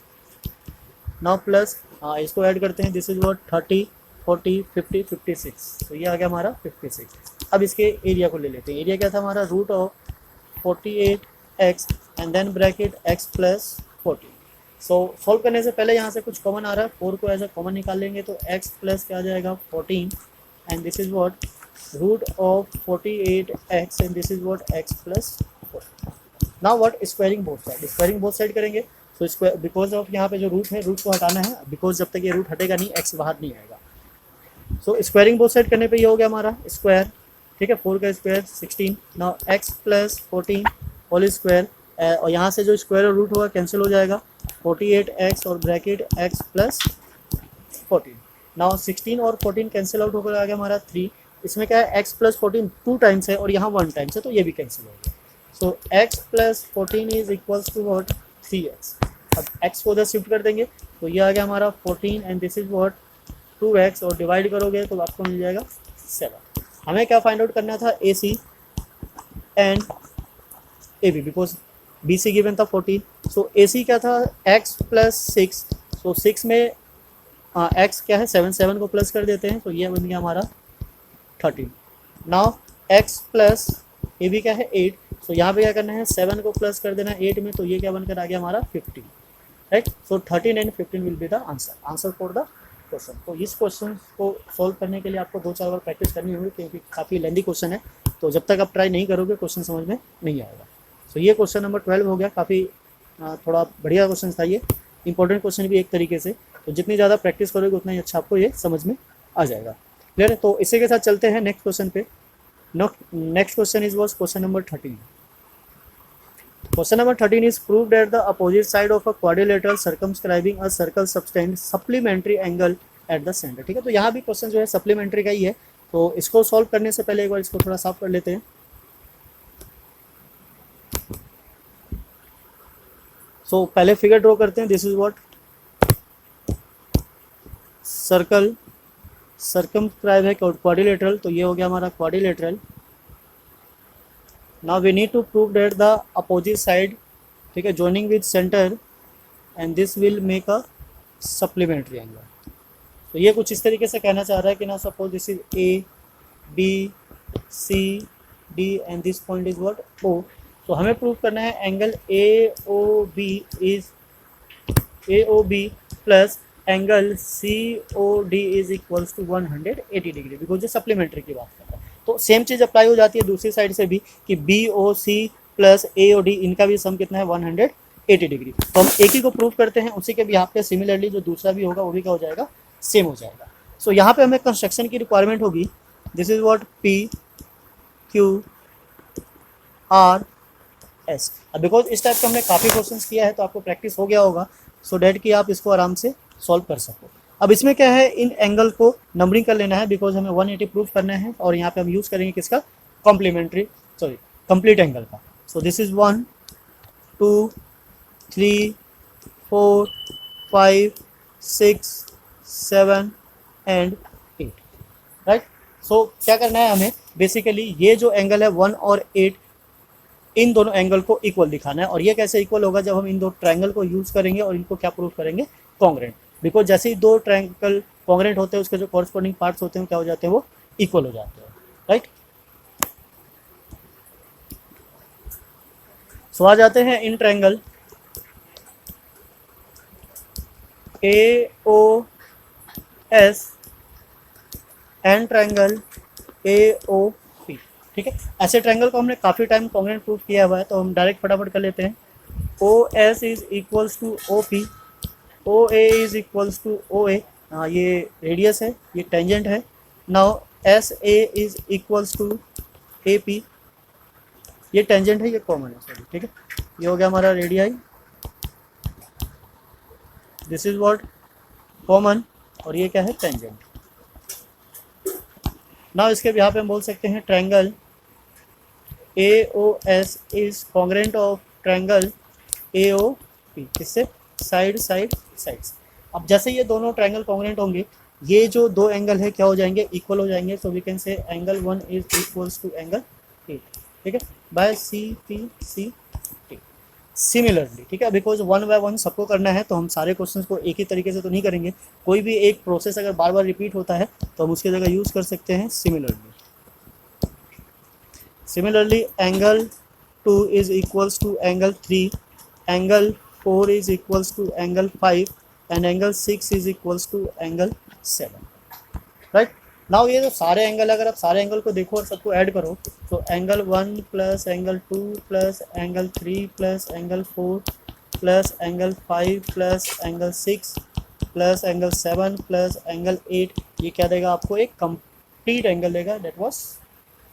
B: Now plus इसको ऐड करते हैं, दिस इज व्हाट 30 40 50 56, तो ये आ गया हमारा 56। अब इसके एरिया को ले लेते हैं, एरिया क्या था हमारा, root of 48x and then bracket x plus 40। सो सॉल्व करने से पहले यहाँ से कुछ कॉमन आ रहा है, 4 को एज अ कॉमन निकाल लेंगे तो x प्लस क्या आ जाएगा 14 and this is what root of 48x and this is what x plus 4। Now what, squaring both side, squaring both side करेंगे। तो स्क्वायर बिकॉज ऑफ यहाँ पे जो रूट है, रूट को हटाना है, बिकॉज जब तक ये रूट हटेगा नहीं x बाहर नहीं आएगा। सो स्क्वायरिंग बोथ साइड करने पे ये हो गया हमारा स्क्वायर, ठीक है, 4 का square 16। Now x plus 14 whole square, और यहाँ से जो स्क्वायर और रूट होगा कैंसिल हो जाएगा, 48x और ब्रैकेट x प्लस 14। नाउ 16 और 14 कैंसिल आउट होकर आ गया हमारा 3। इसमें क्या है, x प्लस 14 2 टाइम्स है और यहाँ 1 टाइम्स है, तो ये भी कैंसिल हो गया। So x plus 14 is equals to what 3x। अब x को उधर शिफ्ट कर देंगे तो ये आ गया हमारा 14 and this is what 2x, और डिवाइड करोगे तो आपको मिल जाएगा 7। हमें क्या फाइंड आउट करना था, A C and A B, because B C given था 14। सो ए सी क्या था, x प्लस 6, सो 6 में x क्या है 7 को प्लस कर देते हैं, तो ये बन गया हमारा 13। Now x plus A B क्या है 8, सो यहाँ पे क्या करना है 7 को प्लस कर देना 8 में, तो ये क्या बनकर आ गया हमारा 15, right. So 13 and 15 will be the answer for the question. तो इस क्वेश्चन को सॉल्व करने के लिए आपको 2-4 बार प्रैक्टिस करनी होगी, क्योंकि काफ़ी लेंदी क्वेश्चन है, तो जब तक आप ट्राई नहीं करोगे क्वेश्चन समझ में नहीं आएगा। सो ये क्वेश्चन नंबर 12 हो गया, काफ़ी थोड़ा बढ़िया क्वेश्चन था, ये इंपॉर्टेंट क्वेश्चन भी एक तरीके से, तो जितनी ज़्यादा प्रैक्टिस करोगे उतना ही अच्छा आपको ये समझ में आ जाएगा। क्लियर है, तो इसी के साथ चलते हैं नेक्स्ट क्वेश्चन पे। No next question is was question number 13. Question number 13 is proved that the opposite side of a quadrilateral circumscribing a circle subtend supplementary angle at the center. ठीक है, तो यहाँ भी क्वेश्चन जो है सप्लीमेंट्री का ही है, तो इसको सॉल्व करने से पहले एक बार इसको थोड़ा साफ कर लेते हैं. सो पहले फिगर ड्रॉ करते हैं. This is what circle circumscribe है क्वाड्रिलेटरल, तो ये हो गया हमारा quadrilateral. Now we need to prove that the opposite side, ठीक है, joining with center and this will make a supplementary angle. तो ये कुछ इस तरीके से कहना चाह रहा है कि ना suppose this is A, B, C, D and this point is what O. तो हमें प्रूव करना है angle AOB is AOB plus angle COD is equals to 180 degree, because ये सप्लीमेंट्री की बात कर रहा है. तो सेम चीज़ अप्लाई हो जाती है दूसरी साइड से भी कि BOC प्लस AOD इनका भी सम कितना है 180 डिग्री. तो हम एक ही को प्रूव करते हैं, उसी के भी यहाँ पे सिमिलरली जो दूसरा भी होगा वो भी क्या हो जाएगा, सेम हो जाएगा. सो यहाँ पे हमें कंस्ट्रक्शन की रिक्वायरमेंट होगी. This is what P Q R S. अब बिकॉज इस टाइप का हमने काफ़ी क्वेश्चंस किया है तो आपको प्रैक्टिस हो गया होगा, सो डैट कि आप इसको आराम से सॉल्व कर सको. अब इसमें क्या है, इन एंगल को नंबरिंग कर लेना है बिकॉज हमें 180 प्रूफ करना है और यहाँ पे हम यूज़ करेंगे किसका, कॉम्प्लीमेंट्री कंप्लीट एंगल का. So this is 1 2 3 4 5 6 7 and 8. Right. So क्या करना है हमें, बेसिकली ये जो एंगल है 1 और 8, इन दोनों एंगल को इक्वल दिखाना है. और ये कैसे इक्वल होगा, जब हम इन दो ट्रायंगल को यूज़ करेंगे और इनको क्या प्रूफ करेंगे, कॉन्ग्रेंट. बिकॉज जैसे ही दो ट्रायंगल कॉन्ग्रेंट होते हैं उसके जो कॉरस्पॉन्डिंग पार्ट्स होते हैं क्या हो जाते हैं, वो इक्वल हो जाते हैं. राइट. सो आ जाते हैं in triangle AOS and triangle AOP. ठीक है, ऐसे ट्रायंगल को हमने काफ़ी टाइम कॉन्ग्रेंट प्रूफ किया हुआ है, तो हम डायरेक्ट फटाफट कर लेते हैं. OS is equals to OP, OA is equals to OA. ये रेडियस है, ये टेंजेंट है. Now SA is equals to AP, ये टेंजेंट है, ये कॉमन है. सॉरी, ठीक है, ये हो गया हमारा radii. This is what common, और ये क्या है, टेंजेंट. नाउ इसके यहाँ पे हम बोल सकते हैं triangle AOS is congruent of triangle AOP. इससे साइड साइड साइड्स. अब जैसे ये दोनों ट्रायंगल कॉन्ग्रेंट होंगे, ये जो दो एंगल है क्या हो जाएंगे, इक्वल हो जाएंगे. So we can say angle 1 is equals to angle 8. ठीक है, बाय CPCT. सिमिलरली, ठीक है, बिकॉज 1 बाय 1 सबको करना है तो हम सारे क्वेश्चंस को एक ही तरीके से तो नहीं करेंगे. कोई भी एक प्रोसेस अगर बार बार रिपीट होता है तो हम उसकी जगह यूज़ कर सकते हैं similarly. Similarly angle 2 is equals to angle 3, angle 4 is equals to angle 5 and angle 6 is equals to angle 7. Right. Now ये जो सारे एंगल, अगर आप सारे एंगल को देखो और सबको ऐड करो तो angle 1 plus angle 2 plus angle 3 plus angle 4 plus angle 5 plus angle 6 plus angle 7 plus angle 8, ये क्या देगा आपको, एक कंप्लीट एंगल देगा, डेट वॉज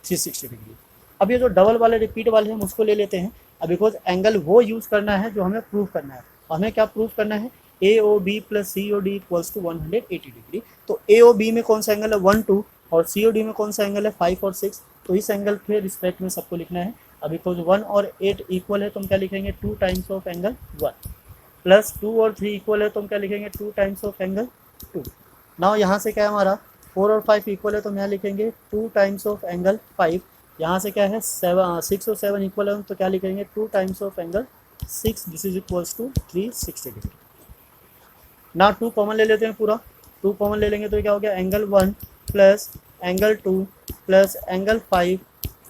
B: 360 डिग्री. अब ये जो डबल वाले रिपीट वाले हम उसको ले लेते हैं. अब बिकॉज एंगल वो यूज़ करना है जो हमें प्रूफ करना है. हमें क्या प्रूफ करना है, AOB plus COD equals to 180 degree. तो AOB में कौन सा एंगल है, 1 2, और COD में कौन सा एंगल है, 5 और 6. तो इस एंगल के रिस्पेक्ट में सबको लिखना है. अब बिकॉज 1 और 8 इक्वल है तो हम क्या लिखेंगे, 2 टाइम्स ऑफ एंगल 1, प्लस 2 और 3 इक्वल है तो हम क्या लिखेंगे, 2 टाइम्स ऑफ एंगल 2. नाउ यहाँ से क्या है हमारा, 4 और 5 इक्वल है तो हम यहाँ लिखेंगे 2 टाइम्स ऑफ एंगल 5. यहाँ से क्या है, 6 और 7 इक्वल है तो क्या लिखेंगे, 2 times of angle 6. This is equals to 360 degree. ना 2 कॉमन ले लेते हैं पूरा. 2 कॉमन ले लेंगे तो क्या हो गया, angle 1 plus angle 2 plus angle 5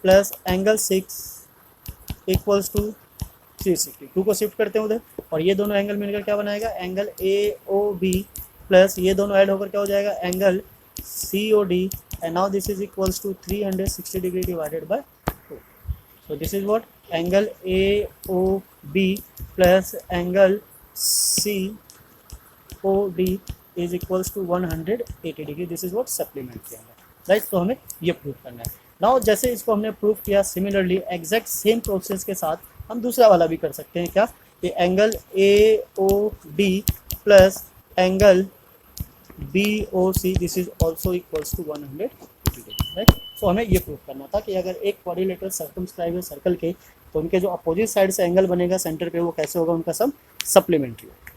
B: plus angle 6 equals to 360. 2 को शिफ्ट करते हैं उधर और ये दोनों एंगल मिलकर क्या बनाएगा, एंगल AOB प्लस ये दोनों ऐड होकर क्या हो जाएगा, angle COD. and now this is equals to 360 degree divided by 2. so this is what angle AOB plus angle COD is equals to 180 degree. this is what supplementary angle. right. so हमें ये prove करना है. Now जैसे इसको हमने prove किया, similarly exact same process के साथ हम दूसरा वाला भी कर सकते हैं। क्या? कि angle A O D plus angle B O C this is also equals to 180 degree, right. So हमें ये प्रूव करना था कि अगर एक क्वाड्रिलेटरल सर्कमस्क्राइब है सर्कल के, तो उनके जो अपोजिट साइड से एंगल बनेगा सेंटर पे, वो कैसे होगा, उनका सम सप्लीमेंट्री होगा।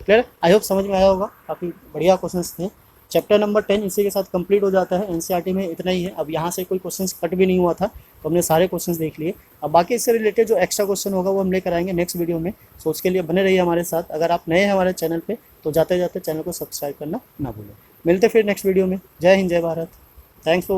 B: क्लियर? आई होप समझ में आया होगा। काफ़ी बढ़िया क्वेश्चंस थे। चैप्टर नंबर 10 इसी के साथ कंप्लीट हो जाता है। एनसीईआरटी में इतना ही है। अब यहाँ से कोई क्वेश्चंस कट भी नहीं हुआ था, तो हमने सारे क्वेश्चंस देख लिए। अब बाकी इससे रिलेटेड जो एक्स्ट्रा क्वेश्चन होगा वो हम लेकर आएंगे नेक्स्ट वीडियो में। सो उसके लिए बने रहिए हमारे साथ। अगर आप नए हैं हमारे चैनल पे, तो जाते जाते चैनल को सब्सक्राइब करना ना भूलें। मिलते फिर नेक्स्ट वीडियो में। जय हिंद, जय भारत। Thanks for